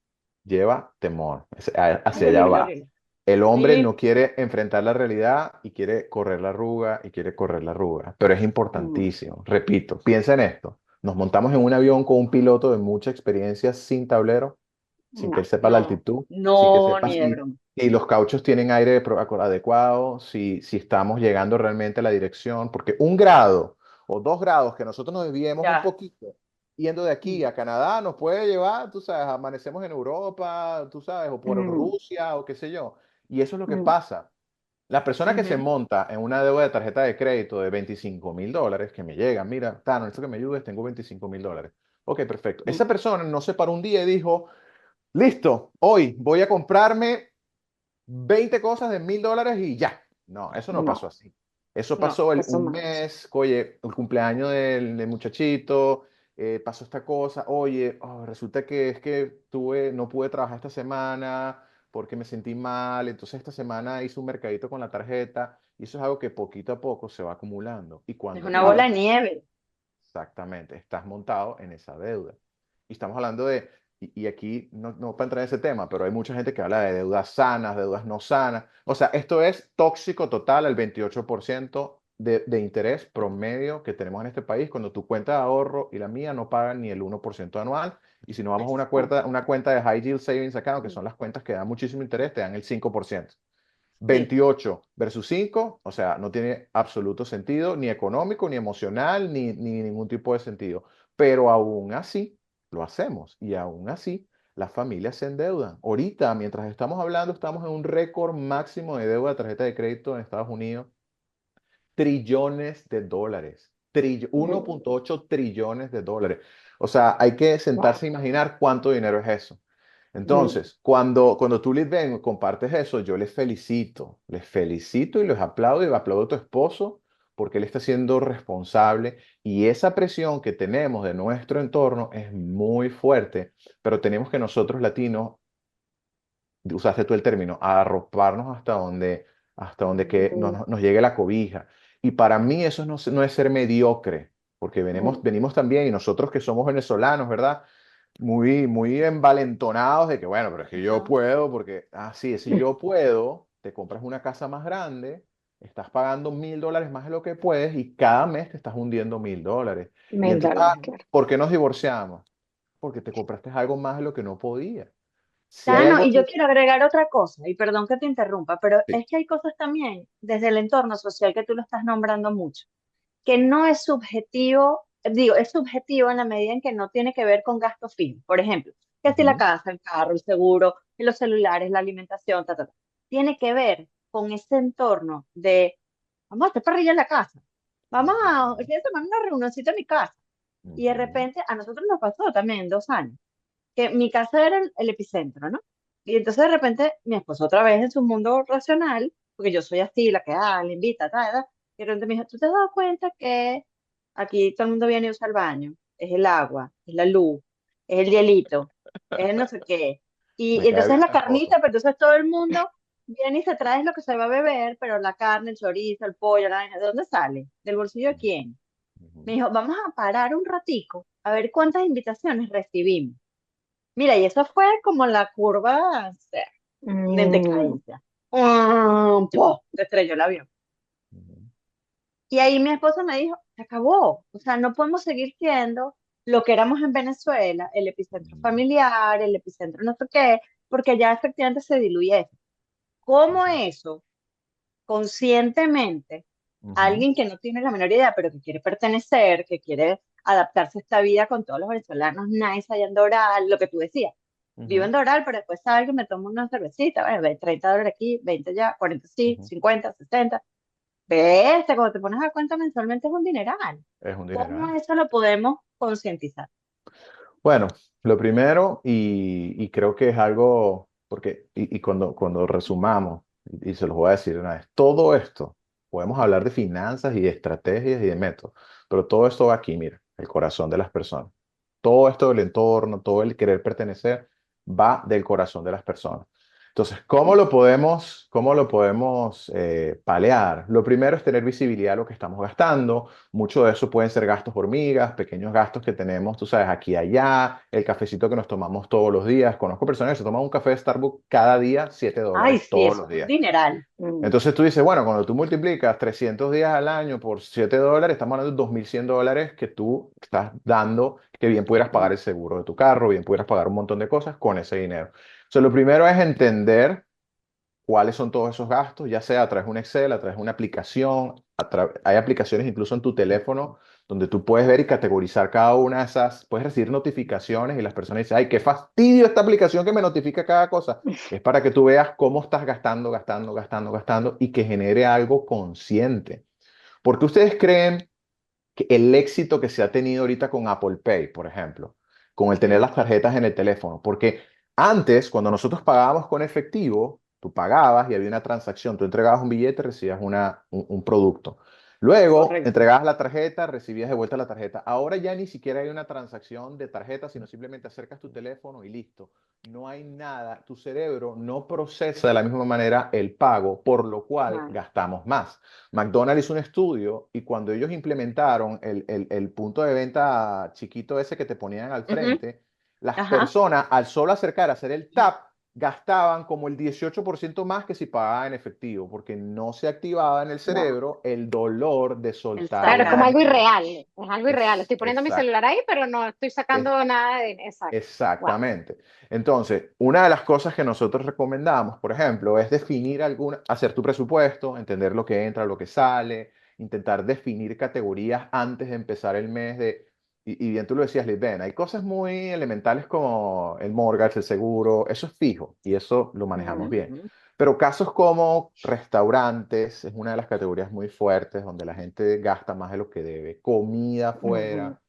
lleva temor, Es hacia allá horrible, va. horrible. El hombre no Sí. quiere enfrentar la realidad y quiere correr la arruga y quiere correr la arruga, pero es Mm, importantísimo. Repito, piensa en esto. Nos montamos en un avión con un piloto de mucha experiencia sin tablero, sin que no. él sepa la No, altitud, sin que no, sepa ni de broma. si los cauchos tienen aire adecuado, si estamos llegando realmente a la dirección, porque 1 grado o 2 grados que nosotros nos desviemos un Ya. poquito yendo de aquí a Canadá nos puede llevar, tú sabes, amanecemos en Europa, tú sabes, o por Mm, Rusia o qué sé yo. Y eso es lo que mm, pasa. La persona que se Ujú. monta en una deuda de tarjeta de crédito de $25.000 que me llegan, mira, Tano, necesito que me ayudes, tengo $25.000. Ok, perfecto. mm, Esa persona no se paró un día y dijo, listo, hoy voy a comprarme 20 cosas de $1.000 y ya. No, eso no pasó no, así. Eso No, pasó eso un más. mes, oye, el cumpleaños del muchachito, pasó esta cosa, oye, resulta que es que no pude trabajar esta semana porque me sentí mal, entonces esta semana hice un mercadito con la tarjeta y eso es algo que poquito a poco se va acumulando. Y es cuando una tú bola Claro. de nieve. exactamente, estás montado en esa deuda. Y estamos hablando de, y aquí no para entrar en ese tema, pero hay mucha gente que habla de deudas sanas, deudas no sanas. O sea, esto es tóxico total, el 28% de interés promedio que tenemos en este país, cuando tu cuenta de ahorro y la mía no pagan ni el 1% anual. Y si no vamos a Exacto. una cuenta de High Yield Savings Account, que son las cuentas que dan muchísimo interés, te dan el 5%. Sí. 28 versus 5, o sea, no tiene absoluto sentido, ni económico, ni emocional, ni ningún tipo de sentido. Pero aún así lo hacemos y aún así las familias se endeudan. Ahorita, mientras estamos hablando, estamos en un récord máximo de deuda de tarjeta de crédito en Estados Unidos, trillones de dólares. Mm, 1.8 trillones de dólares. O sea, hay que wow. sentarse a imaginar cuánto dinero es eso. Mm, Entonces, cuando tú, Lisbeth, compartes eso, yo les felicito y les aplaudo y aplaudo a tu esposo porque él está siendo responsable y esa presión que tenemos de nuestro entorno es muy fuerte, pero tenemos que nosotros latinos, usaste tú el término, a arroparnos hasta donde que mm, nos llegue la cobija. Y para mí eso no es ser mediocre, porque venimos, mm, venimos también, y nosotros que somos venezolanos, ¿verdad? Muy, muy envalentonados de que, bueno, pero es que yo Ajá. puedo, porque, sí, si yo puedo, te compras una casa más grande, estás pagando $1.000 más de lo que puedes y cada mes te estás hundiendo $1.000. Y mil entonces, dólares, claro. ¿por qué nos divorciamos? Porque te compraste algo más de lo que no podías. Si hay Tano, algo y yo que... quiero agregar otra cosa, y perdón que te interrumpa, pero Sí. es que hay cosas también desde el entorno social que tú lo estás nombrando mucho, que no es subjetivo, digo, es subjetivo en la medida en que no tiene que ver con gastos fijos. Por ejemplo, que si la Ujú, casa, el carro, el seguro, los celulares, la alimentación, ta, ta, ta. Tiene que ver con ese entorno de, vamos a hacer parrilla en la casa, vamos a, el ujú, fin de semana una reunioncita en mi casa. Y de ujú, repente, a nosotros nos pasó también 2 años que mi casa era el epicentro, ¿no? Y entonces de repente mi esposo otra vez en su mundo racional, porque yo soy así, la que le invita, tal, y de repente me dijo, ¿tú te has dado cuenta que aquí todo el mundo viene y usa el baño? Es el agua, es la luz, es el hielito, es el no sé qué. Me Y cae entonces bien la tu esposo. carnita, pero entonces todo el mundo viene y se trae lo que se va a beber, pero la carne, el chorizo, el pollo, ¿de dónde sale? ¿Del bolsillo de quién? Me Ujú. dijo, vamos a parar un ratico a ver cuántas invitaciones recibimos. Mira, y eso fue como la curva, o sea, de Mm, decadencia. ¡Pum! Se estrelló el avión. Ujú, Y ahí mi esposo me dijo, se acabó. O sea, no podemos seguir siendo lo que éramos en Venezuela, el epicentro ujú, familiar, el epicentro no sé qué, porque ya efectivamente se diluye eso. ¿Cómo ujú, eso, conscientemente, ujú, alguien que no tiene la menor idea, pero que quiere pertenecer, que quiere adaptarse a esta vida con todos los venezolanos, nice, allá en Doral, lo que tú decías? Vivo en ujú, Doral, pero después salgo y me tomo una cervecita, bueno, $30 aquí, 20 allá, 40 sí, ujú. 50, 60. ¿Ves? Cuando te pones a cuenta mensualmente es un dineral. Es un ¿Cómo dineral. eso lo podemos concientizar? Bueno, lo primero, y creo que es algo, porque, y cuando resumamos, y se los voy a decir una vez, todo esto, podemos hablar de finanzas y de estrategias y de métodos, pero todo esto va aquí, mira, el corazón de las personas. Todo esto del entorno, todo el querer pertenecer, va del corazón de las personas. Entonces, cómo lo podemos palear? Lo primero es tener visibilidad de lo que estamos gastando. Mucho de eso pueden ser gastos hormigas, pequeños gastos que tenemos, tú sabes, aquí y allá, el cafecito que nos tomamos todos los días. Conozco personas que se toman un café de Starbucks cada día, Ay, $7, sí, todos eso los es un días. dineral. Mm. Entonces tú dices, bueno, cuando tú multiplicas 300 días al año por $7, estamos hablando de $2.100 que tú estás dando, que bien pudieras pagar el seguro de tu carro, bien pudieras pagar un montón de cosas con ese dinero. O sea, lo primero es entender cuáles son todos esos gastos, ya sea a través de un Excel, a través de una aplicación, hay aplicaciones incluso en tu teléfono donde tú puedes ver y categorizar cada una de esas, puedes recibir notificaciones y las personas dicen, ay, qué fastidio esta aplicación que me notifica cada cosa. Es para que tú veas cómo estás gastando, gastando, gastando, gastando y que genere algo consciente. ¿Por qué ustedes creen que el éxito que se ha tenido ahorita con Apple Pay, por ejemplo, con el tener las tarjetas en el teléfono? Porque antes, cuando nosotros pagábamos con efectivo, tú pagabas y había una transacción, tú entregabas un billete, recibías un producto. Luego, Correcto. entregabas la tarjeta, recibías de vuelta la tarjeta. Ahora ya ni siquiera hay una transacción de tarjeta, sino simplemente acercas tu teléfono y listo. No hay nada, tu cerebro no procesa de la misma manera el pago, por lo cual Claro. gastamos más. McDonald's hizo un estudio y cuando ellos implementaron el punto de venta chiquito ese que te ponían al Ujú. frente, las Ajá. personas al solo acercar a hacer el tap gastaban como el 18% más que si pagaban en efectivo, porque no se activaba en el Wow. cerebro el dolor de El soltar Claro, es el como sacar. algo dinero. irreal, es algo irreal. Estoy poniendo mi Exacto. celular ahí, pero no estoy sacando nada de... Exacto. Wow. Exactamente. Entonces, una de las cosas que nosotros recomendamos, por ejemplo, es definir hacer tu presupuesto, entender lo que entra, lo que sale, intentar definir categorías antes de empezar el mes y bien tú lo decías, Lisbeth, hay cosas muy elementales como el mortgage, el seguro, eso es fijo y eso lo manejamos bien. Ujú. Pero casos como restaurantes es una de las categorías muy fuertes donde la gente gasta más de lo que debe, comida Ujú. afuera,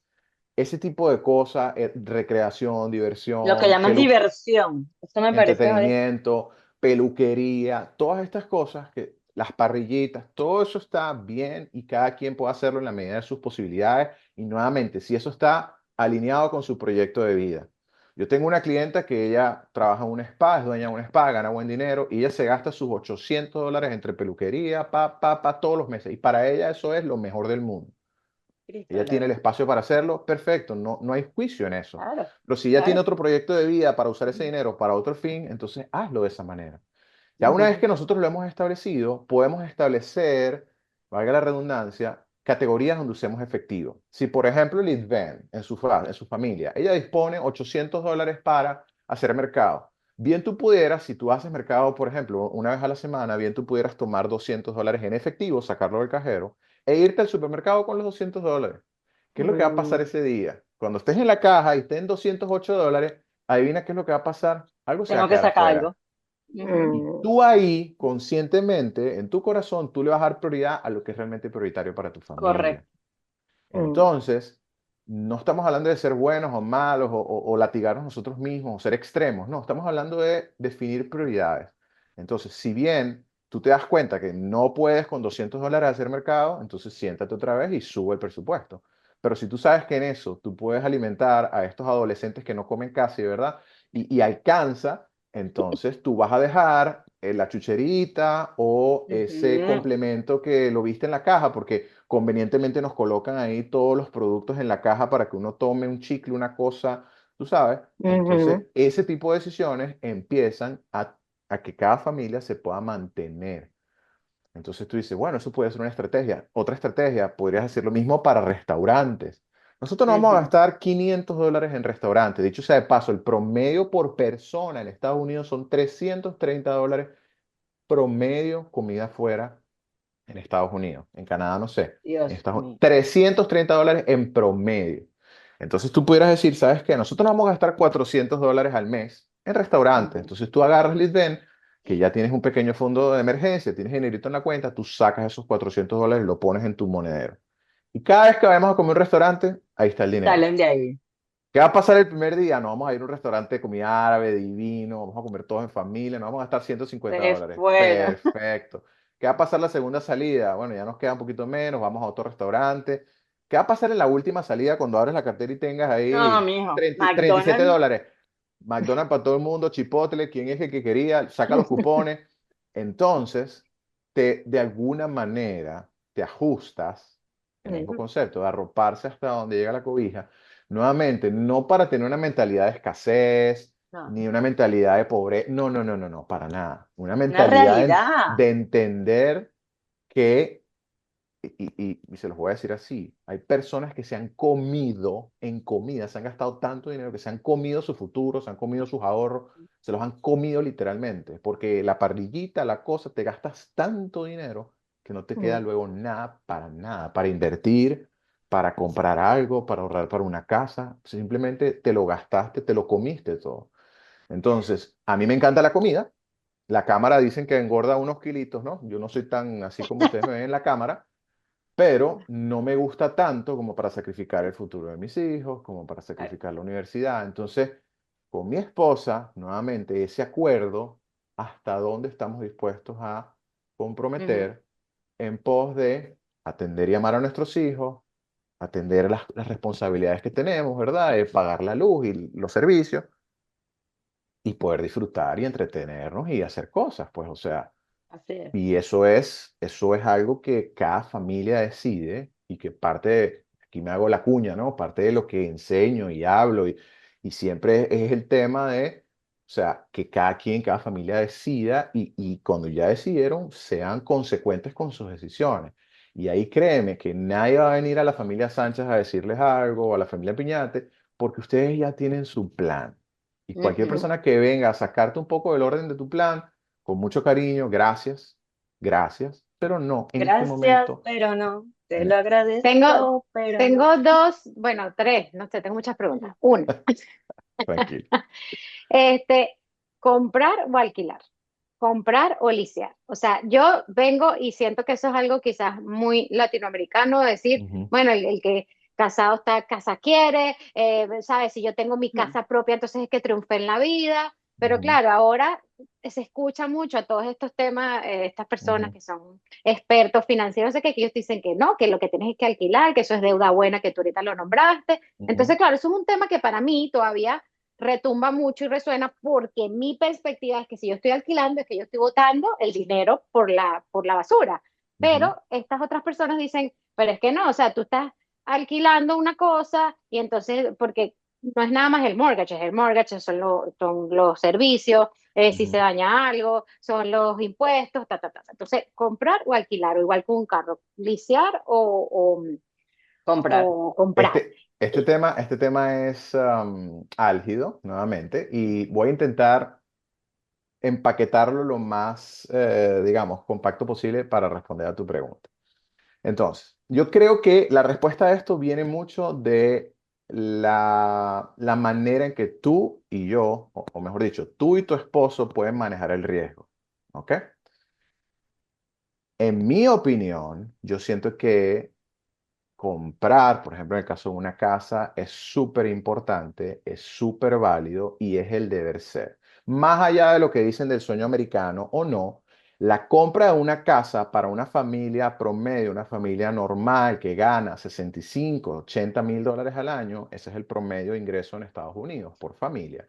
ese tipo de cosas, recreación, Lo que diversión, llaman diversión. Eso me parece, ¿vale? entretenimiento, peluquería, todas estas cosas, que las parrillitas, todo eso está bien y cada quien puede hacerlo en la medida de sus posibilidades. Y nuevamente, si eso está alineado con su proyecto de vida. Yo tengo una clienta que ella trabaja en un spa, es dueña de un spa, gana buen dinero y ella se gasta sus $800 entre peluquería, todos los meses. Y para ella eso es lo mejor del mundo. Cristo, Ella la tiene el verdad. espacio para hacerlo, perfecto, no, no hay juicio en eso. Claro, Pero si ella tiene claro. otro proyecto de vida para usar ese dinero para otro fin, entonces hazlo de esa manera. Ya una vez Ujú. que nosotros lo hemos establecido, podemos establecer, valga la redundancia, categorías donde usemos efectivo. Si, por ejemplo, Lisbeth, en su familia, ella dispone $800 para hacer mercado. Bien tú pudieras, si tú haces mercado, por ejemplo, una vez a la semana, bien tú pudieras tomar $200 en efectivo, sacarlo del cajero e irte al supermercado con los $200. ¿Qué es lo que va a pasar Mm. ese día? Cuando estés en la caja y estén $208, adivina qué es lo que va a pasar. Algo se va a Tengo que quedar sacar afuera. algo. Ujú. Y Mm. tú ahí, conscientemente, en tu corazón, tú le vas a dar prioridad a lo que es realmente prioritario para tu familia. Correcto. Mm. Entonces, no estamos hablando de ser buenos o malos o latigarnos nosotros mismos o ser extremos. No, estamos hablando de definir prioridades. Entonces, si bien tú te das cuenta que no puedes con $200 hacer mercado, entonces siéntate otra vez y sube el presupuesto. Pero si tú sabes que en eso tú puedes alimentar a estos adolescentes que no comen casi, ¿verdad? Y alcanza, entonces tú vas a dejar la chucherita o ese Ujú. complemento que lo viste en la caja, porque convenientemente nos colocan ahí todos los productos en la caja para que uno tome un chicle, una cosa, tú sabes. Entonces, Ujú. ese tipo de decisiones empiezan a que cada familia se pueda mantener. Entonces tú dices, bueno, eso puede ser una estrategia. Otra estrategia, podrías hacer lo mismo para restaurantes. Nosotros no vamos a Ujú. gastar $500 en restaurantes. Dicho sea de paso, el promedio por persona en Estados Unidos son $330 promedio comida fuera en Estados Unidos. En Canadá no sé. En Dios Estados Unidos, mío. $330 en promedio. Entonces tú pudieras decir, ¿sabes qué? Nosotros no vamos a gastar $400 al mes en restaurantes. Ujú. Entonces tú agarras Lisbeth, que ya tienes un pequeño fondo de emergencia, tienes dinerito en la cuenta, tú sacas esos $400 y lo pones en tu monedero. Y cada vez que vayamos a comer a un restaurante, ahí está el dinero. Salen de ahí. ¿Qué va a pasar el primer día? No vamos a ir a un restaurante de comida árabe divino, vamos a comer todos en familia, nos vamos a gastar $150 Se dólares. fueron. Perfecto. ¿Qué va a pasar la segunda salida? Bueno, ya nos queda un poquito menos, vamos a otro restaurante. ¿Qué va a pasar en la última salida cuando abres la cartera y tengas No, ahí mijo, 37 McDonald's. dólares? McDonald's para todo el mundo, Chipotle, ¿quién es el que quería? Saca los cupones. Entonces, de alguna manera te ajustas, el mismo Ujú. concepto, de arroparse hasta donde llega la cobija. Nuevamente, no para tener una mentalidad de escasez, No, ni una mentalidad de pobreza. No, no, no, no, no, para nada. Una una mentalidad realidad. de entender que y se los voy a decir así, hay personas que se han comido en comida, se han gastado tanto dinero que se han comido su futuro, se han comido sus ahorros, se los han comido literalmente, porque la parrillita, la cosa, te gastas tanto dinero que no te queda Mm. luego nada, para invertir, para comprar algo, para ahorrar para una casa, simplemente te lo gastaste, te lo comiste todo. Entonces, a mí me encanta la comida, la cámara dicen que engorda unos kilitos, ¿no? Yo no soy tan así como ustedes me ven en la cámara, pero no me gusta tanto como para sacrificar el futuro de mis hijos, como para Claro. sacrificar la universidad. Entonces, con mi esposa, nuevamente, ese acuerdo, hasta dónde estamos dispuestos a Ujú. comprometer en pos de atender y amar a nuestros hijos, atender las responsabilidades que tenemos, ¿verdad? De pagar la luz y los servicios y poder disfrutar y entretenernos y hacer cosas, pues, o sea. Así es. Y eso es algo que cada familia decide y que parte de, aquí me hago la cuña, ¿no? Parte de lo que enseño y hablo y siempre es el tema de, o sea, que cada quien, cada familia decida y cuando ya decidieron, sean consecuentes con sus decisiones. Y ahí créeme que nadie va a venir a la familia Sánchez a decirles algo o a la familia Piñate porque ustedes ya tienen su plan. Y cualquier Ujú. persona que venga a sacarte un poco del orden de tu plan, con mucho cariño, gracias. Gracias, pero no, en este Gracias, momento, pero no. Te en- lo Tengo, agradezco, pero no. tengo dos, bueno, tres, no sé, tengo muchas preguntas. Una, tranquilo. este, comprar o alquilar, comprar o licear. O sea, yo vengo y siento que eso es algo quizás muy latinoamericano, decir, Ujú, bueno, el que casado está, casa quiere, ¿sabes? Si yo tengo mi Mm, casa propia, entonces es que triunfé en la vida. Pero ujú, claro, ahora se escucha mucho a todos estos temas, estas personas ujú, que son expertos financieros, no sé qué, que ellos dicen que no, que lo que tienes es que alquilar, que eso es deuda buena, que tú ahorita lo nombraste. ujú, Entonces, claro, eso es un tema que para mí todavía retumba mucho y resuena porque mi perspectiva es que si yo estoy alquilando es que yo estoy botando el dinero por la basura. ujú, Pero estas otras personas dicen, pero es que no, o sea, tú estás alquilando una cosa y entonces, porque no es nada más el mortgage son los servicios, si se ujú. daña algo, son los impuestos, ta, ta, ta. Entonces, comprar o alquilar, o igual con un carro, licear comprar. o comprar. Este tema es álgido, nuevamente, y voy a intentar empaquetarlo lo más, digamos, compacto posible para responder a tu pregunta. Entonces, yo creo que la respuesta a esto viene mucho de la manera en que tú y yo, o mejor dicho, tú y tu esposo pueden manejar el riesgo. ¿Ok? En mi opinión, yo siento que comprar, por ejemplo, en el caso de una casa, es súper importante, es súper válido y es el deber ser. Más allá de lo que dicen del sueño americano o no, la compra de una casa para una familia promedio, una familia normal que gana 65, 80 mil dólares al año, ese es el promedio de ingreso en Estados Unidos por familia.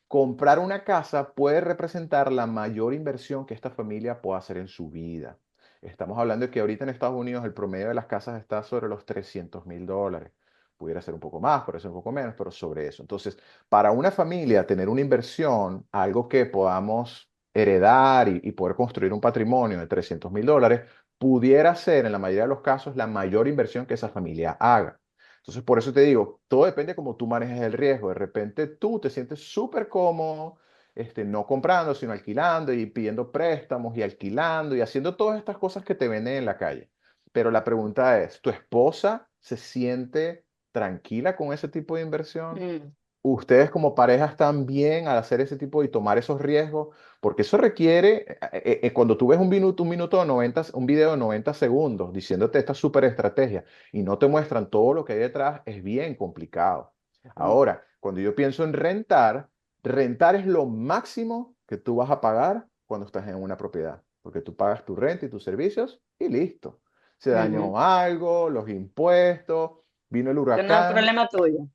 Comprar una casa puede representar la mayor inversión que esta familia pueda hacer en su vida. Estamos hablando de que ahorita en Estados Unidos el promedio de las casas está sobre los 300.000 dólares. Pudiera ser un poco más, puede ser un poco menos, pero sobre eso. Entonces, para una familia tener una inversión, algo que podamos heredar y poder construir un patrimonio de 300.000 dólares, pudiera ser en la mayoría de los casos la mayor inversión que esa familia haga. Entonces, por eso te digo, todo depende de cómo tú manejes el riesgo. De repente tú te sientes súper cómodo, no comprando, sino alquilando y pidiendo préstamos y alquilando y haciendo todas estas cosas que te venden en la calle. Pero la pregunta es, ¿tu esposa se siente tranquila con ese tipo de inversión? Mm, ¿Ustedes como pareja están bien al hacer ese tipo y tomar esos riesgos? Porque eso requiere, cuando tú ves un minuto de 90, un video de 90 segundos diciéndote esta súper estrategia y no te muestran todo lo que hay detrás, es bien complicado. mm. Ahora, cuando yo pienso en rentar, rentar es lo máximo que tú vas a pagar cuando estás en una propiedad, porque tú pagas tu renta y tus servicios y listo. se Ujú. dañó algo, los impuestos, vino el Eso no es huracán. problema tuyo.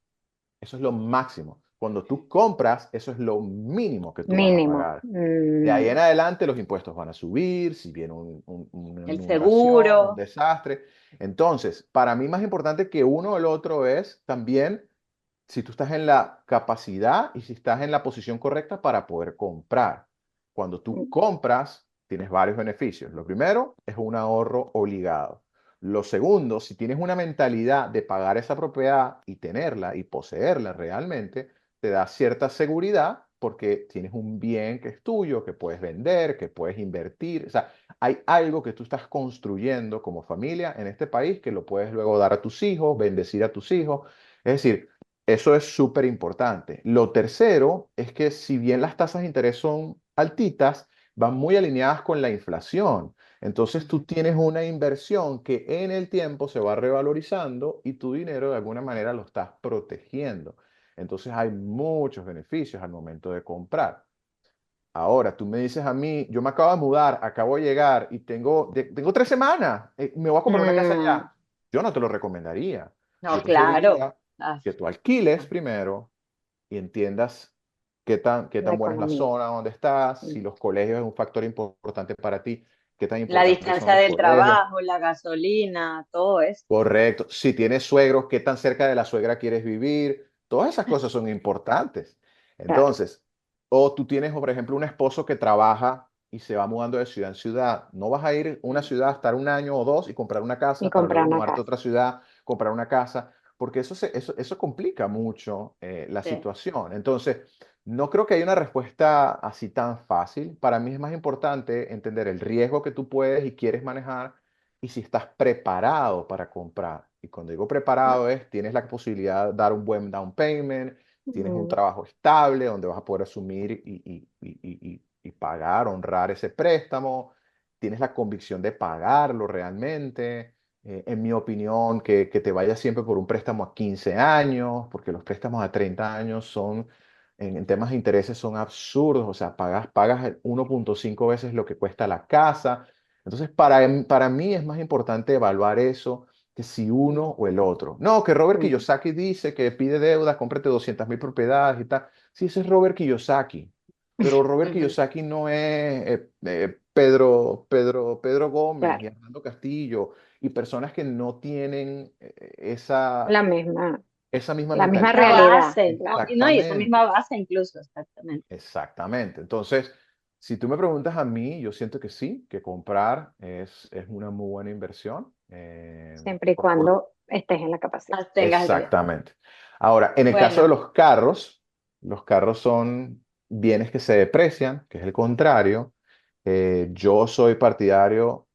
Eso es lo máximo. Cuando tú compras, eso es lo mínimo que tú vas a Mínimo. pagar. De ahí en adelante los impuestos van a subir, si viene una El inundación, un seguro. desastre. Entonces, para mí más importante que uno o el otro es también si tú estás en la capacidad y si estás en la posición correcta para poder comprar. Cuando tú compras, tienes varios beneficios. Lo primero es un ahorro obligado. Lo segundo, si tienes una mentalidad de pagar esa propiedad y tenerla y poseerla realmente, te da cierta seguridad porque tienes un bien que es tuyo, que puedes vender, que puedes invertir. O sea, hay algo que tú estás construyendo como familia en este país que lo puedes luego dar a tus hijos, bendecir a tus hijos. Es decir, eso es súper importante. Lo tercero es que si bien las tasas de interés son altitas, van muy alineadas con la inflación. Entonces tú Ujú. tienes una inversión que en el tiempo se va revalorizando y tu dinero de alguna manera lo estás protegiendo. Entonces hay muchos beneficios al momento de comprar. Ahora, tú me dices a mí, yo me acabo de mudar, acabo de llegar y tengo 3 semanas, me voy a comprar una casa Mm, ya. Yo no te lo recomendaría. No, Yo claro. preferiría Ah, que tú alquiles primero y entiendas qué la tan buena es la economía. zona donde estás, Mm. si los colegios es un factor importante para ti, qué tan la importantes son distancia los del colegios. trabajo, la gasolina, todo eso. Correcto. Si tienes suegros, qué tan cerca de la suegra quieres vivir. Todas esas cosas son importantes. Claro. Entonces, o tú tienes, por ejemplo, un esposo que trabaja y se va mudando de ciudad en ciudad. No vas a ir a una Mm. ciudad, estar un año o dos y comprar una Y casa para comprar luego una mudarte a casa. otra ciudad, comprar una casa, porque eso complica mucho la Sí. situación. Entonces, no creo que haya una respuesta así tan fácil. Para mí es más importante entender el riesgo que tú puedes y quieres manejar y si estás preparado para comprar. Y cuando digo preparado es, tienes la posibilidad de dar un buen down payment, tienes un Mm, trabajo estable donde vas a poder asumir y pagar, honrar ese préstamo, tienes la convicción de pagarlo realmente. En mi opinión, que te vayas siempre por un préstamo a 15 años, porque los préstamos a 30 años son, en temas de intereses, son absurdos. O sea, pagas el 1.5 veces lo que cuesta la casa. Entonces, para mí es más importante evaluar eso que si uno o el otro. No, que Robert mm, Kiyosaki dice que pide deuda, cómprate 200.000 propiedades y tal. Sí, ese es Robert Kiyosaki. Pero Robert Ujú. Kiyosaki no es Pedro Gómez y claro. Hernando Castillo y personas que no tienen La misma, esa misma la misma La mentalidad. realidad. base, ¿no? Claro. Y no, y esa Exactamente. misma base incluso, exactamente. Exactamente. Entonces, si tú me preguntas a mí, yo siento que sí, que comprar es una muy buena inversión. Siempre y cuando estés en la capacidad. Tengas el riesgo. Exactamente. Ahora, en el caso de Bueno, los carros son bienes que se deprecian, que es el contrario. Yo soy partidario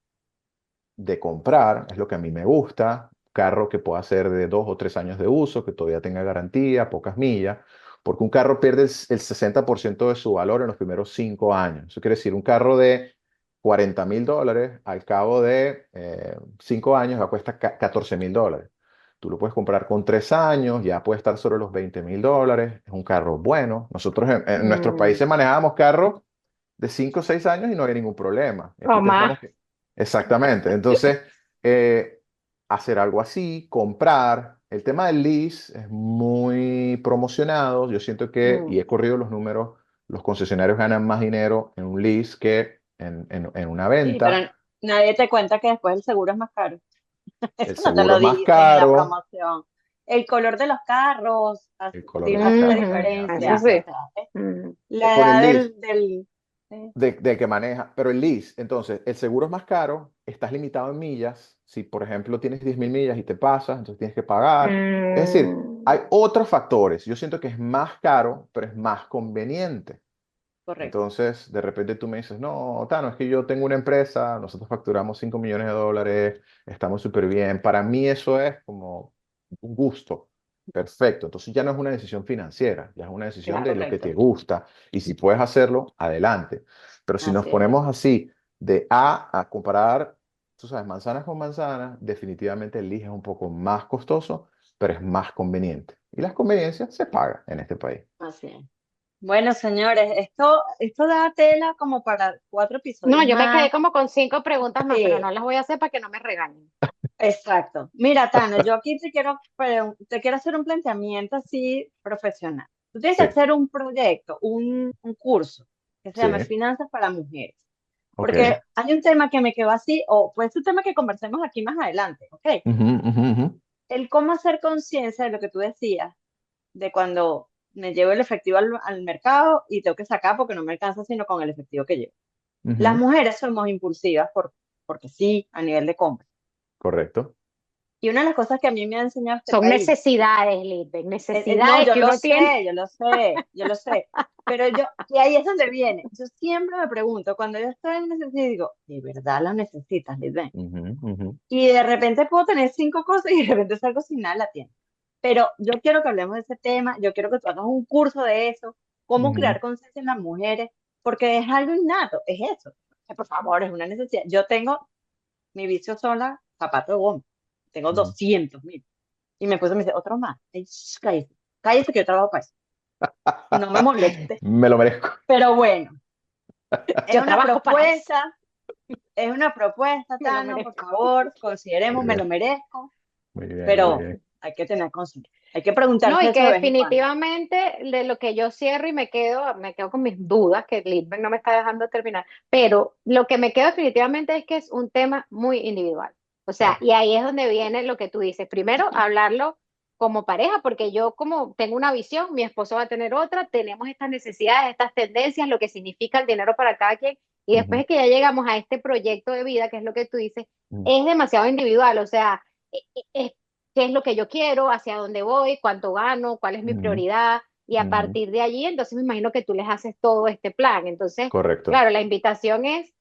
de comprar, es lo que a mí me gusta, carro que pueda ser de 2 o 3 años de uso, que todavía tenga garantía, pocas millas, porque un carro pierde el 60% de su valor en los primeros 5 años. Eso quiere decir, un carro de $40.000 al cabo de 5 años va a cuesta $14.000. Tú lo puedes comprar con 3 años, ya puede estar sobre los $20.000, es un carro bueno. Nosotros en nuestros Mm, países manejábamos carros de 5 o 6 años y no había ningún problema. Y aquí o te más. enteras que... Exactamente. Entonces, eh, hacer algo así, comprar. El tema del lease es muy promocionado. Yo siento que, y Mm, he corrido los números, los concesionarios ganan más dinero en un lease que en una sí, venta. pero nadie te cuenta que después el seguro es más caro. El Eso no te seguro lo es más dicen en la caro, promoción. El color de los carros el color de los hace la carros ujú, también eso diferencia. O sí. sea, Mm, la por el edad lease. sí, Del que maneja, pero el lease, entonces, el seguro es más caro, estás limitado en millas, si por ejemplo tienes 10.000 millas y te pasas, entonces tienes que pagar. Es decir, mm, hay otros factores. Yo siento que es más caro, pero es más conveniente. correcto. Entonces, de repente tú me dices, no, Tano, es que yo tengo una empresa, nosotros facturamos $5 millones, estamos súper bien. Para mí eso es como un gusto. Perfecto. Entonces ya no es una decisión financiera, ya es una decisión de claro. lo que te Correcto. gusta. Y si puedes hacerlo, adelante. Pero si nos Así es. ponemos así de A comparar, tú sabes, manzanas con manzanas, definitivamente el LIG es un poco más costoso, pero es más conveniente. Y las conveniencias se pagan en este país. Así es. Bueno, señores, esto da tela como para 4 episodios No, yo me quedé más. como con 5 preguntas más, pero Sí, no las voy a hacer para que no me regañen. exacto. Mira, Tano, yo aquí te quiero hacer un planteamiento así profesional. Tú tienes que Sí, hacer un proyecto, un curso que se sí, llama Finanzas para Mujeres. Porque ok. hay un tema que me quedó así, o puede ser un tema que conversemos aquí más adelante, ¿ok? Ujú, ujú, ujú, El cómo hacer conciencia de lo que tú decías, de cuando me llevo el efectivo al mercado y tengo que sacar porque no me alcanza sino con el efectivo que llevo. Las ujú, mujeres somos impulsivas porque sí, a nivel de compra. correcto. Y una de las cosas que a mí me ha enseñado este Son país, necesidades, Lisbeth, no, necesidades yo que lo uno tiene. sé, yo lo sé, yo lo sé, pero y ahí es donde viene. Yo siempre me pregunto, cuando yo estoy en necesidad, digo, ¿de verdad la necesitas, Lisbeth? Ujú, ujú, Y de repente puedo tener 5 cosas y de repente salgo sin nada en la tienda. Pero yo quiero que hablemos de ese tema, yo quiero que tú hagas un curso de eso, cómo ujú, crear conciencia en las mujeres, porque es algo innato, es eso. O sea, por favor, es una necesidad. Yo tengo mi vicio sola, zapato de goma. Tengo ujú. 200.000. Y mi esposo me dice, otro más. Ey, cállese, cállese que yo trabajo para eso. No me moleste. Me lo merezco. Pero bueno, es Yo una trabajo para eso. propuesta, es una propuesta, Me lo Tano, por merezco. favor, Muy consideremos, me lo bien, merezco, muy bien, muy pero bien. hay que tener conciencia. Hay que No, preguntarse y eso que de vez en cuando. definitivamente de lo que yo cierro y me quedo con mis dudas, que Lisbeth no me está dejando terminar, pero lo que me quedo definitivamente es que es un tema muy individual. O sea, Claro. y ahí es donde viene lo que tú dices. Primero, hablarlo como pareja, porque yo como tengo una visión, mi esposo va a tener otra, tenemos estas necesidades, estas tendencias, lo que significa el dinero para cada quien, y después Ujú, de que ya llegamos a este proyecto de vida, que es lo que tú dices, ujú, es demasiado individual. O sea, es qué es lo que yo quiero, hacia dónde voy, cuánto gano, cuál es mi ujú, prioridad, y a ujú. partir de allí, entonces me imagino que tú les haces todo este plan. Entonces, Correcto. claro, la invitación es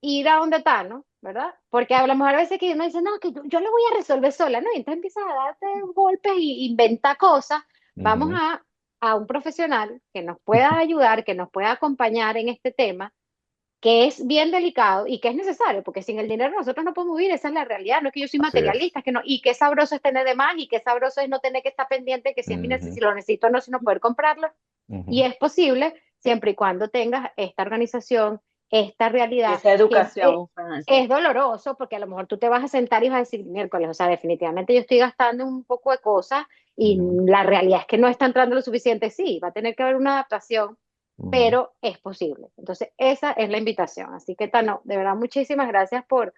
ir a donde está, ¿no? ¿Verdad? Porque a lo mejor a veces que uno dice, no, que yo lo voy a resolver sola, ¿no? Y entonces empiezas a darte golpes y inventa cosas. Vamos Ujú. a un profesional que nos pueda ayudar, que nos pueda acompañar en este tema, que es bien delicado y que es necesario, porque sin el dinero nosotros no podemos vivir, esa es la realidad. No es que yo soy Así es. materialista, es que no, y qué sabroso es tener de más, y qué sabroso es no tener que estar pendiente que si es si Ujú, lo necesito o no, sino poder comprarlo. Y ujú. es posible siempre y cuando tengas esta organización, esta Y realidad, esa que educación financiera. es doloroso, porque a lo mejor tú te vas a sentar y vas a decir miércoles, o sea, definitivamente yo estoy gastando un poco de cosas y Ujú, la realidad es que no está entrando lo suficiente. Sí, va a tener que haber una adaptación, ujú. pero es posible. Entonces, esa es la invitación. Así que, Tano, de verdad, muchísimas gracias por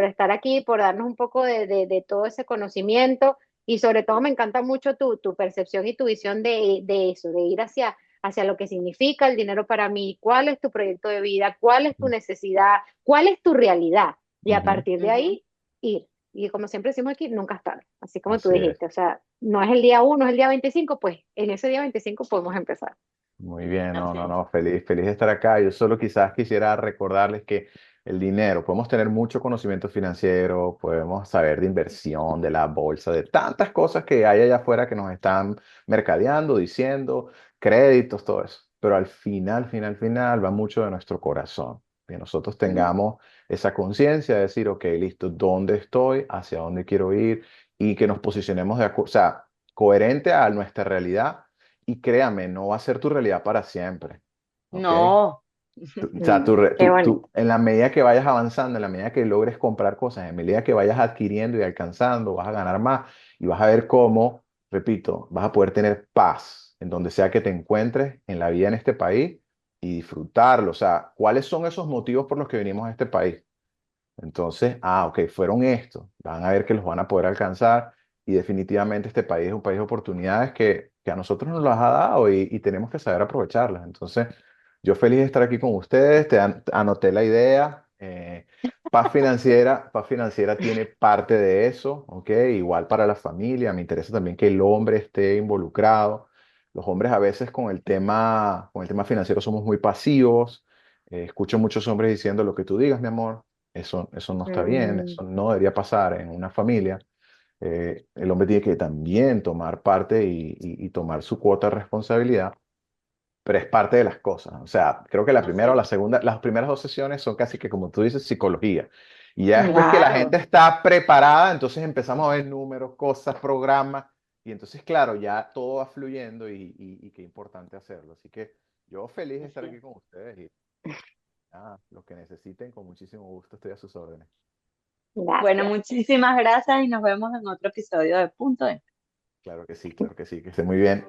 estar aquí, por darnos un poco de todo ese conocimiento, y sobre todo me encanta mucho tu percepción y tu visión de eso, de ir hacia lo que significa el dinero para mí, cuál es tu proyecto de vida, cuál es tu necesidad, cuál es tu realidad, y a Ujú. partir de Ujú. ahí ir. Y como siempre decimos aquí, nunca es tarde, así como tú Así es. dijiste, o sea, no es el día 1, es el día 25, pues en ese día 25 podemos empezar. Muy bien, no, Así no, es. no, feliz, feliz de estar acá. Yo solo quizás quisiera recordarles que el dinero, podemos tener mucho conocimiento financiero, podemos saber de inversión, de la bolsa, de tantas cosas que hay allá afuera que nos están mercadeando, diciendo, créditos, todo eso. Pero al final, final, final, va mucho de nuestro corazón. Que nosotros Ujú. tengamos esa conciencia de decir, ok, listo, ¿dónde estoy? ¿Hacia dónde quiero ir? Y que nos posicionemos de acuerdo, o sea, coherente a nuestra realidad, y créame, no va a ser tu realidad para siempre, ¿ok? No. O sea, Qué bonito. en la medida que vayas avanzando, en la medida que logres comprar cosas, en la medida que vayas adquiriendo y alcanzando, vas a ganar más y vas a ver cómo, repito, vas a poder tener paz en donde sea que te encuentres en la vida en este país y disfrutarlo. O sea, ¿cuáles son esos motivos por los que venimos a este país? Entonces, ok, fueron estos. Van a ver que los van a poder alcanzar, y definitivamente este país es un país de oportunidades que a nosotros nos las ha dado, y tenemos que saber aprovecharlas. Entonces, yo feliz de estar aquí con ustedes, anoté la idea. Paz Financiera tiene parte de eso, ¿ok? Igual para la familia, me interesa también que el hombre esté involucrado. Los hombres a veces con el tema financiero somos muy pasivos. Escucho muchos hombres diciendo lo que tú digas, mi amor. Eso no está bien, Mm, eso no debería pasar en una familia. El hombre tiene que también tomar parte y tomar su cuota de responsabilidad, pero es parte de las cosas. O sea, creo que la Así primera o la es. segunda, las primeras 2 sesiones son casi que, como tú dices, psicología. Y ya después que la gente Claro. está preparada, entonces empezamos a ver números, cosas, programas, y entonces, claro, ya todo va fluyendo, y qué importante hacerlo. Así que Yo feliz de estar Así. aquí con ustedes y nada, lo que necesiten, con muchísimo gusto estoy a sus órdenes. Bueno, Gracias. muchísimas gracias y nos vemos en otro episodio de Punto de Claro que sí, que esté muy bien.